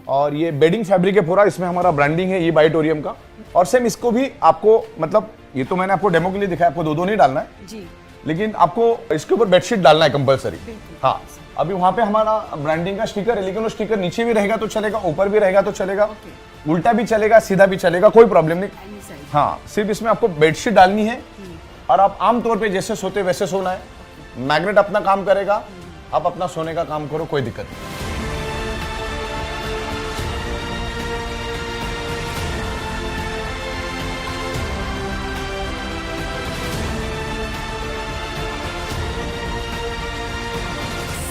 और ये बेडिंग फैब्रिक है पूरा, इसमें हमारा ब्रांडिंग है ये बाइटोरियम का। और सेम इसको भी आपको, मतलब ये तो मैंने आपको डेमो के लिए दिखाया, आपको दो नहीं डालना है
जी,
लेकिन आपको इसके ऊपर बेडशीट डालना है कंपलसरी। हाँ, अभी वहां पे हमारा ब्रांडिंग का स्टिकर है, लेकिन वो स्टिकर नीचे भी रहेगा तो चलेगा, ऊपर भी रहेगा तो चलेगा, उल्टा भी चलेगा, सीधा भी चलेगा, कोई प्रॉब्लम नहीं। हाँ, सिर्फ इसमें आपको बेडशीट डालनी है और आप आमतौर पे जैसे सोते वैसे सोना है। मैग्नेट अपना काम करेगा, आप अपना सोने का काम करो, कोई दिक्कत नहीं।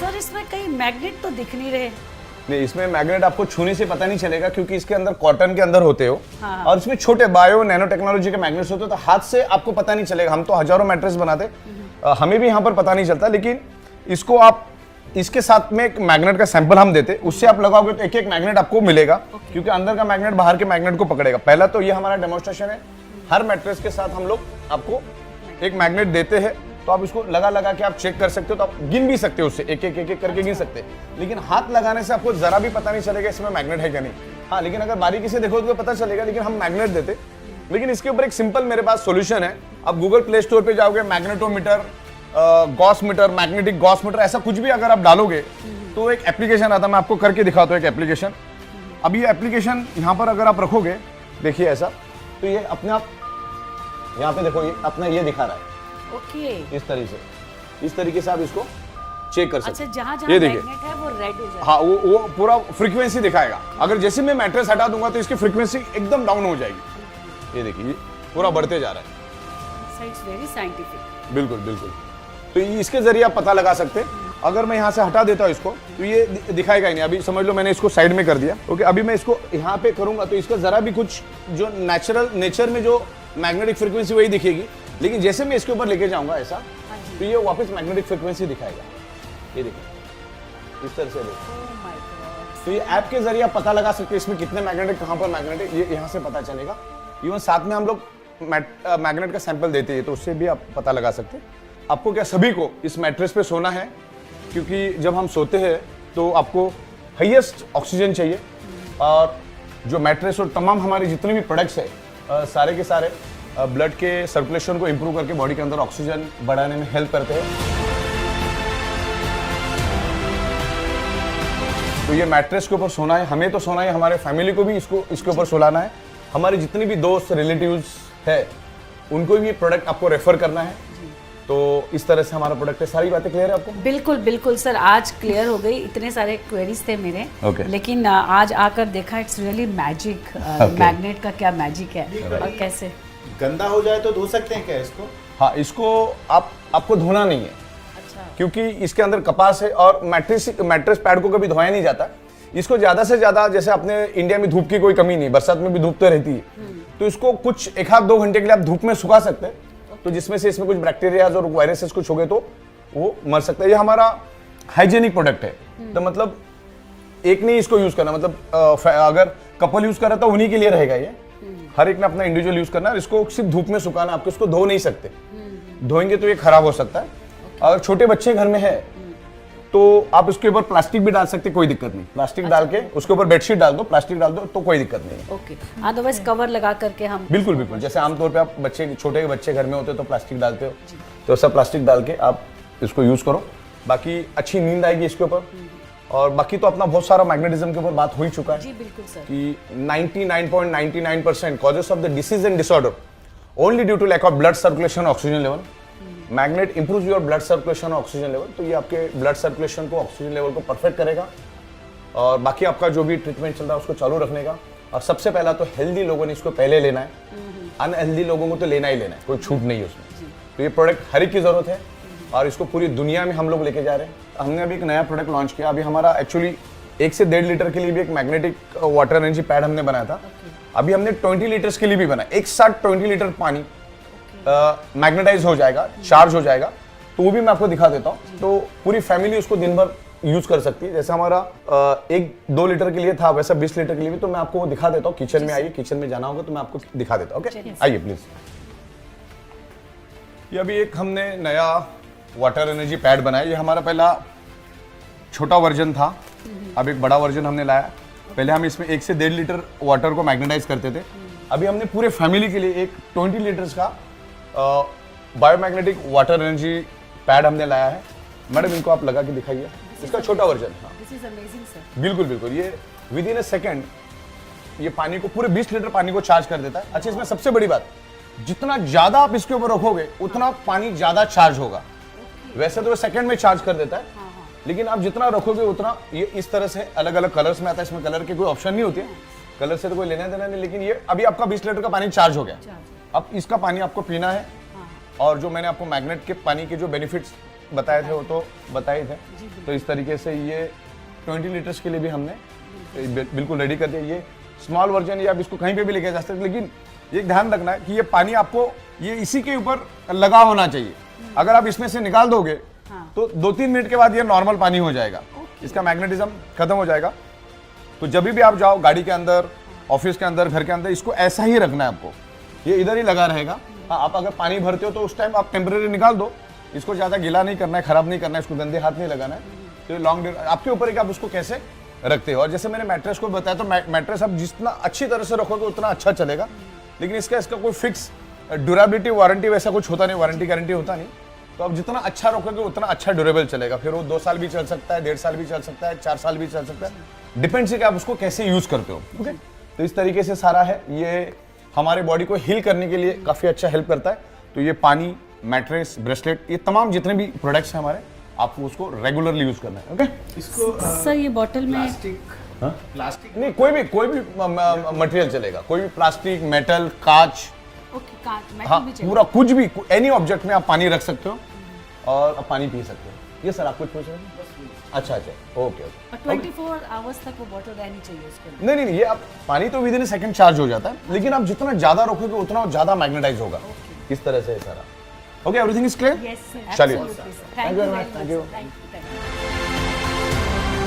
सर इसमें कहीं मैग्नेट तो दिख नहीं रहे।
नहीं, इसमें मैग्नेट आपको छूने से पता नहीं चलेगा क्योंकि इसके अंदर कॉटन के अंदर होते हो।
हाँ।
और इसमें छोटे बायो नैनो टेक्नोलॉजी के मैग्नेट्स होते हो, तो हाथ से आपको पता नहीं चलेगा। हम तो हजारों मैट्रेस बनाते, हमें भी यहाँ पर पता नहीं चलता, लेकिन इसको आप इसके साथ में एक मैग्नेट का सैंपल हम देते, उससे आप लगाओगे तो एक एक मैग्नेट आपको मिलेगा, क्योंकि अंदर का मैग्नेट बाहर के मैग्नेट को पकड़ेगा। पहला तो ये हमारा डेमोन्स्ट्रेशन है, हर मैट्रेस के साथ हम लोग आपको एक मैग्नेट देते हैं, तो आप इसको लगा लगा के आप चेक कर सकते हो, तो आप गिन भी सकते हो उससे, एक एक करके गिन सकते हैं। लेकिन हाथ लगाने से आपको जरा भी पता नहीं चलेगा इसमें मैग्नेट है क्या नहीं। हाँ, लेकिन अगर बारीकी से देखो तो पता चलेगा, लेकिन हम मैग्नेट देते। लेकिन इसके ऊपर एक सिंपल मेरे पास सॉल्यूशन है। आप गूगल प्ले स्टोर पे जाओगे, magnetometer, gauss meter, magnetic gauss meter, ऐसा कुछ भी अगर आप डालोगे तो एक एप्लीकेशन आता है, मैं आपको करके दिखाता हूँ एक एप्लीकेशन। अब ये एप्लीकेशन यहाँ पर अगर आप रखोगे, देखिए ऐसा, तो ये अपने आप यहाँ पे देखो, ये अपना ये दिखा रहा है
ओके।
इस तरीके से आप इसको चेक कर सकते
अच्छा,
हैं।
जहाँ
ये
मैग्नेट
देखिए,
है वो रेड हो जाएगा।
हाँ, वो पूरा फ्रीक्वेंसी दिखाएगा। अगर जैसे मैं मैट्रेस हटा दूंगा तो इसकी फ्रीक्वेंसी एकदम डाउन हो जाएगी। ये देखिए, पूरा बढ़ते जा रहा है।
It's very scientific.
बिल्कुल बिल्कुल। तो ये इसके जरिए आप पता लगा सकते हैं। अगर मैं यहाँ से हटा देता हूँ इसको तो ये दिखाएगा ही नहीं। अभी समझ लो मैंने इसको साइड में कर दिया, ओके। अभी मैं इसको यहाँ पे करूंगा तो इसका जरा भी कुछ जो नेचर में जो मैग्नेटिक फ्रीक्वेंसी वही दिखेगी, लेकिन जैसे मैं इसके ऊपर लेके जाऊंगा ऐसा, तो ये वापस मैग्नेटिक फ्रीक्वेंसी दिखाएगा। ये देखिए, इस तरह से देखो। तो ये ऐप के जरिए आप पता लगा सकते हैं इसमें कितने मैग्नेट है, कहाँ पर मैग्नेट है, ये यहाँ से पता चलेगा। इवन साथ में हम लोग मैग्नेट का सैंपल देते हैं, तो उससे भी आप पता लगा सकते हैं। आपको क्या सभी को इस मैट्रेस पे सोना है, क्योंकि जब हम सोते हैं तो आपको हाईएस्ट ऑक्सीजन चाहिए, और जो मैट्रेस और तमाम हमारे जितने भी प्रोडक्ट्स है सारे के सारे ब्लड के सर्कुलेशन को इम्प्रूव करके बॉडी के अंदर ऑक्सीजन बढ़ाने में हेल्प करते हैं। तो ये मैट्रेस के ऊपर सोना है, हमें तो सोना है, हमारे फैमिली को भी इसके ऊपर सुलाना है, हमारे जितने भी दोस्त रिलेटिव्स है उनको भी ये प्रोडक्ट आपको रेफर करना है। तो इस तरह से हमारा प्रोडक्ट है। सारी बातें क्लियर है आपको?
बिल्कुल बिल्कुल सर, आज क्लियर हो गई। इतने सारे क्वेरीज थे मेरे,
Okay.
लेकिन आज आकर देखा इट्स रियली मैजिक। मैग्नेट का क्या मैजिक है और कैसे।
गंदा हो जाए तो धो सकते हैं क्या इसको?
हाँ, इसको आपको धोना नहीं है,
अच्छा,
क्योंकि इसके अंदर कपास है और मैट्रेस पैड को कभी धोया नहीं जाता। इसको ज्यादा से ज्यादा, जैसे अपने इंडिया में धूप की कोई कमी नहीं, बरसात में भी धूप तो रहती है, तो इसको कुछ 1-2 घंटे के लिए आप धूप में सुखा सकते हैं, तो जिसमें से इसमें कुछ बैक्टीरिया और वायरसेस कुछ हो गए तो वो मर सकता है। ये हमारा हाइजेनिक प्रोडक्ट है, तो मतलब एक नहीं इसको यूज करना, मतलब अगर कपल यूज कर रहा है तो उन्हीं के लिए रहेगा ये। हर एक ने अपना इंडिविजुअल यूज करना है, इसको सिर्फ धूप में सुखाना, आपको इसको धो नहीं सकते, धोएंगे तो ये खराब हो सकता है। अगर छोटे बच्चे घर में है तो आप इसके ऊपर प्लास्टिक भी डाल सकते, कोई दिक्कत नहीं, प्लास्टिक डाल के उसके ऊपर बेडशीट डाल दो, प्लास्टिक डाल दो तो कोई दिक्कत नहीं है।
ओके, अदरवाइज कवर लगा करके हम
बिल्कुल बिल्कुल, जैसे आमतौर पे आप छोटे बच्चे घर में होते तो प्लास्टिक डालते हो, तो सब प्लास्टिक डाल के आप इसको यूज करो, बाकी अच्छी नींद आएगी इसके ऊपर। और बाकी तो अपना बहुत सारा मैग्नेटिज्म के ऊपर बात हो ही चुका है।
जी बिल्कुल सर।
कि 99.99% causes of the disease and disorder only due to lack of blood circulation oxygen level. Magnet improves your blood circulation oxygen level, तो ये आपके ब्लड सर्कुलेशन को, ऑक्सीजन लेवल को परफेक्ट करेगा, और बाकी आपका जो भी ट्रीटमेंट चल रहा है उसको चालू रखने का। और सबसे पहला तो हेल्दी लोगों ने इसको पहले लेना है, अनहेल्दी लोगों को तो लेना ही लेना है, कोई छूट नहीं है उसमें। तो ये प्रोडक्ट हर एक की जरूरत है और इसको पूरी दुनिया में हम लोग लेके जा रहे हैं। हमने अभी एक नया प्रोडक्ट लॉन्च किया, अभी हमारा एक्चुअली 1 से 1.5 लीटर के लिए भी एक मैग्नेटिक वाटर एनर्जी पैड हमने बनाया था। अभी हमने 20 लीटर्स के लिए भी बनाया, एक साथ 20 लीटर पानी मैग्नेटाइज हो जाएगा, चार्ज हो जाएगा, तो वो भी मैं आपको दिखा देता हूँ। तो पूरी फैमिली उसको दिन भर यूज कर सकती है। जैसे हमारा 1-2 लीटर के लिए था, वैसा 20 लीटर के लिए भी, तो मैं आपको वो दिखा देता हूँ। किचन में आइए, किचन में जाना होगा तो मैं आपको दिखा देता हूँ। ओके, आइए प्लीज। ये अभी एक हमने नया वाटर एनर्जी पैड बनाया, ये हमारा पहला छोटा वर्जन था, अब एक बड़ा वर्जन हमने लाया। पहले हम इसमें 1 से 1.5 लीटर वाटर को मैग्नेटाइज करते थे, अभी हमने पूरे फैमिली के लिए एक 20 लीटर्स का बायोमैग्नेटिक वाटर एनर्जी पैड हमने लाया है। मैडम इनको आप लगा के दिखाइए, इसका छोटा वर्जन। हाँ,
दिस इज अमेजिंग सर।
बिल्कुल बिल्कुल, ये विद इन अ सेकेंड ये पानी को, पूरे 20 लीटर पानी को चार्ज कर देता है। अच्छा, इसमें सबसे बड़ी बात, जितना ज्यादा आप इसके ऊपर रखोगे उतना पानी ज्यादा चार्ज होगा। वैसे तो वो सेकंड में चार्ज कर देता है, लेकिन आप जितना रखोगे उतना, ये इस तरह से अलग अलग कलर्स में आता है, इसमें कलर की कोई ऑप्शन नहीं होती है, कलर से तो कोई लेना देना नहीं। लेकिन ये अभी आपका 20 लीटर का पानी चार्ज हो गया, अब इसका पानी आपको पीना है। और जो मैंने आपको मैग्नेट के पानी के जो बेनिफिट्स बताए थे वो तो बताए थे, तो इस तरीके से ये 20 लीटर्स के लिए भी हमने बिल्कुल रेडी कर दिया। ये स्मॉल वर्जन, ये आप इसको कहीं पे भी लेके जा सकते हैं, लेकिन ये ध्यान रखना है कि ये पानी आपको ये इसी के ऊपर लगा होना चाहिए। अगर आप इसमें से निकाल दोगे तो 2-3 मिनट के बाद ये नॉर्मल पानी हो जाएगा, इसका मैग्नेटिज्म खत्म हो जाएगा। तो जब भी आप जाओ, गाड़ी के अंदर, ऑफिस के अंदर, घर के अंदर, इसको ऐसा ही रखना है आपको, ये इधर ही लगा रहेगा। हाँ, आप अगर पानी भरते हो तो उस टाइम आप टेम्परेरी निकाल दो, इसको ज़्यादा गीला नहीं करना है, खराब नहीं करना है, इसको गंदे हाथ नहीं लगाना है। तो लॉन्ग आपके ऊपर है कि आप उसको कैसे रखते हो। और जैसे मैंने मैट्रेस को बताया, तो मैट्रेस आप जितना अच्छी तरह से रखोगे उतना अच्छा चलेगा, लेकिन इसका कोई फिक्स ड्यूरेबिलिटी, वारंटी वैसा कुछ होता नहीं, वारंटी गारंटी होता नहीं। तो आप जितना अच्छा रखोगे उतना अच्छा ड्यूरेबल चलेगा, फिर वो 2 साल भी चल सकता है, 1.5 साल भी चल सकता है, 4 साल भी चल सकता है, डिपेंड्स है कि आप उसको कैसे यूज करते हो। ओके, तो इस तरीके से सारा है, ये हमारे बॉडी को हील करने के लिए काफी अच्छा हेल्प करता है। तो ये पानी, मैट्रेस, ब्रेसलेट, ये तमाम जितने भी प्रोडक्ट्स हैं हमारे, आपको उसको रेगुलरली यूज करना है। ओके,
इसको
सर ये बॉटल में
प्लास्टिक
नहीं, कोई भी मटेरियल चलेगा, कोई भी प्लास्टिक, मेटल, कांच,
ओके, कांच, मेटल
हाँ,
भी चाहिए।
पूरा कुछ भी, एनी ऑब्जेक्ट में आप पानी रख सकते हो और आप पानी पी सकते हो। ये सर आप कुछ पूछ रहे हैं? अच्छा, ओके।
और 24 आवर्स तक वो बॉटल रहनी चाहिए उसके अंदर।
नहीं, ये आप पानी तो विद इन सेकंड चार्ज हो जाता है, लेकिन आप जितना ज्यादा रखोगे उतना ज्यादा मैग्नेटाइज होगा। इस तरह से सारा। Okay, everything is clear?
Yes sir,
चलिए,
absolutely, sir.
Thank you very much.
very
Thank you.
sir. Thank you.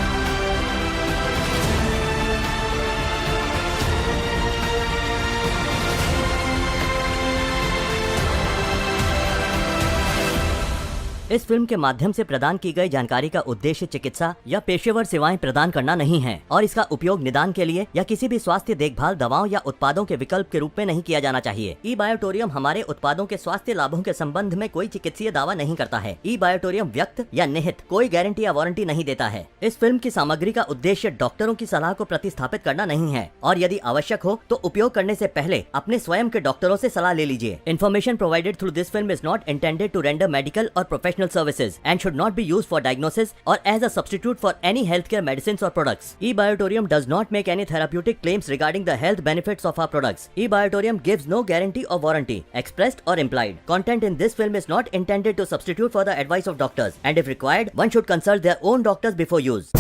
इस फिल्म के माध्यम से प्रदान की गई जानकारी का उद्देश्य चिकित्सा या पेशेवर सेवाएं प्रदान करना नहीं है और इसका उपयोग निदान के लिए या किसी भी स्वास्थ्य देखभाल दवाओं या उत्पादों के विकल्प के रूप में नहीं किया जाना चाहिए। ई बायोटोरियम हमारे उत्पादों के स्वास्थ्य लाभों के संबंध में कोई चिकित्सीय दावा नहीं करता है। ई बायोटोरियम व्यक्त या निहित कोई गारंटी या वारंटी नहीं देता है। इस फिल्म की सामग्री का उद्देश्य डॉक्टरों की सलाह को प्रतिस्थापित करना नहीं है और यदि आवश्यक हो तो उपयोग करने से पहले अपने स्वयं के डॉक्टरों से सलाह ले लीजिए। Information provided through this film is not intended to render medical और professional services and should not be used for diagnosis और as a substitute for any health care medicine or products. E biotorium does not make any therapeutic claims regarding the health benefits of our products. E-Biotorium gives no guarantee or warranty, expressed or implied. Content in this film is not intended to substitute for the advice of doctors, and if required, one should consult their own doctors before use.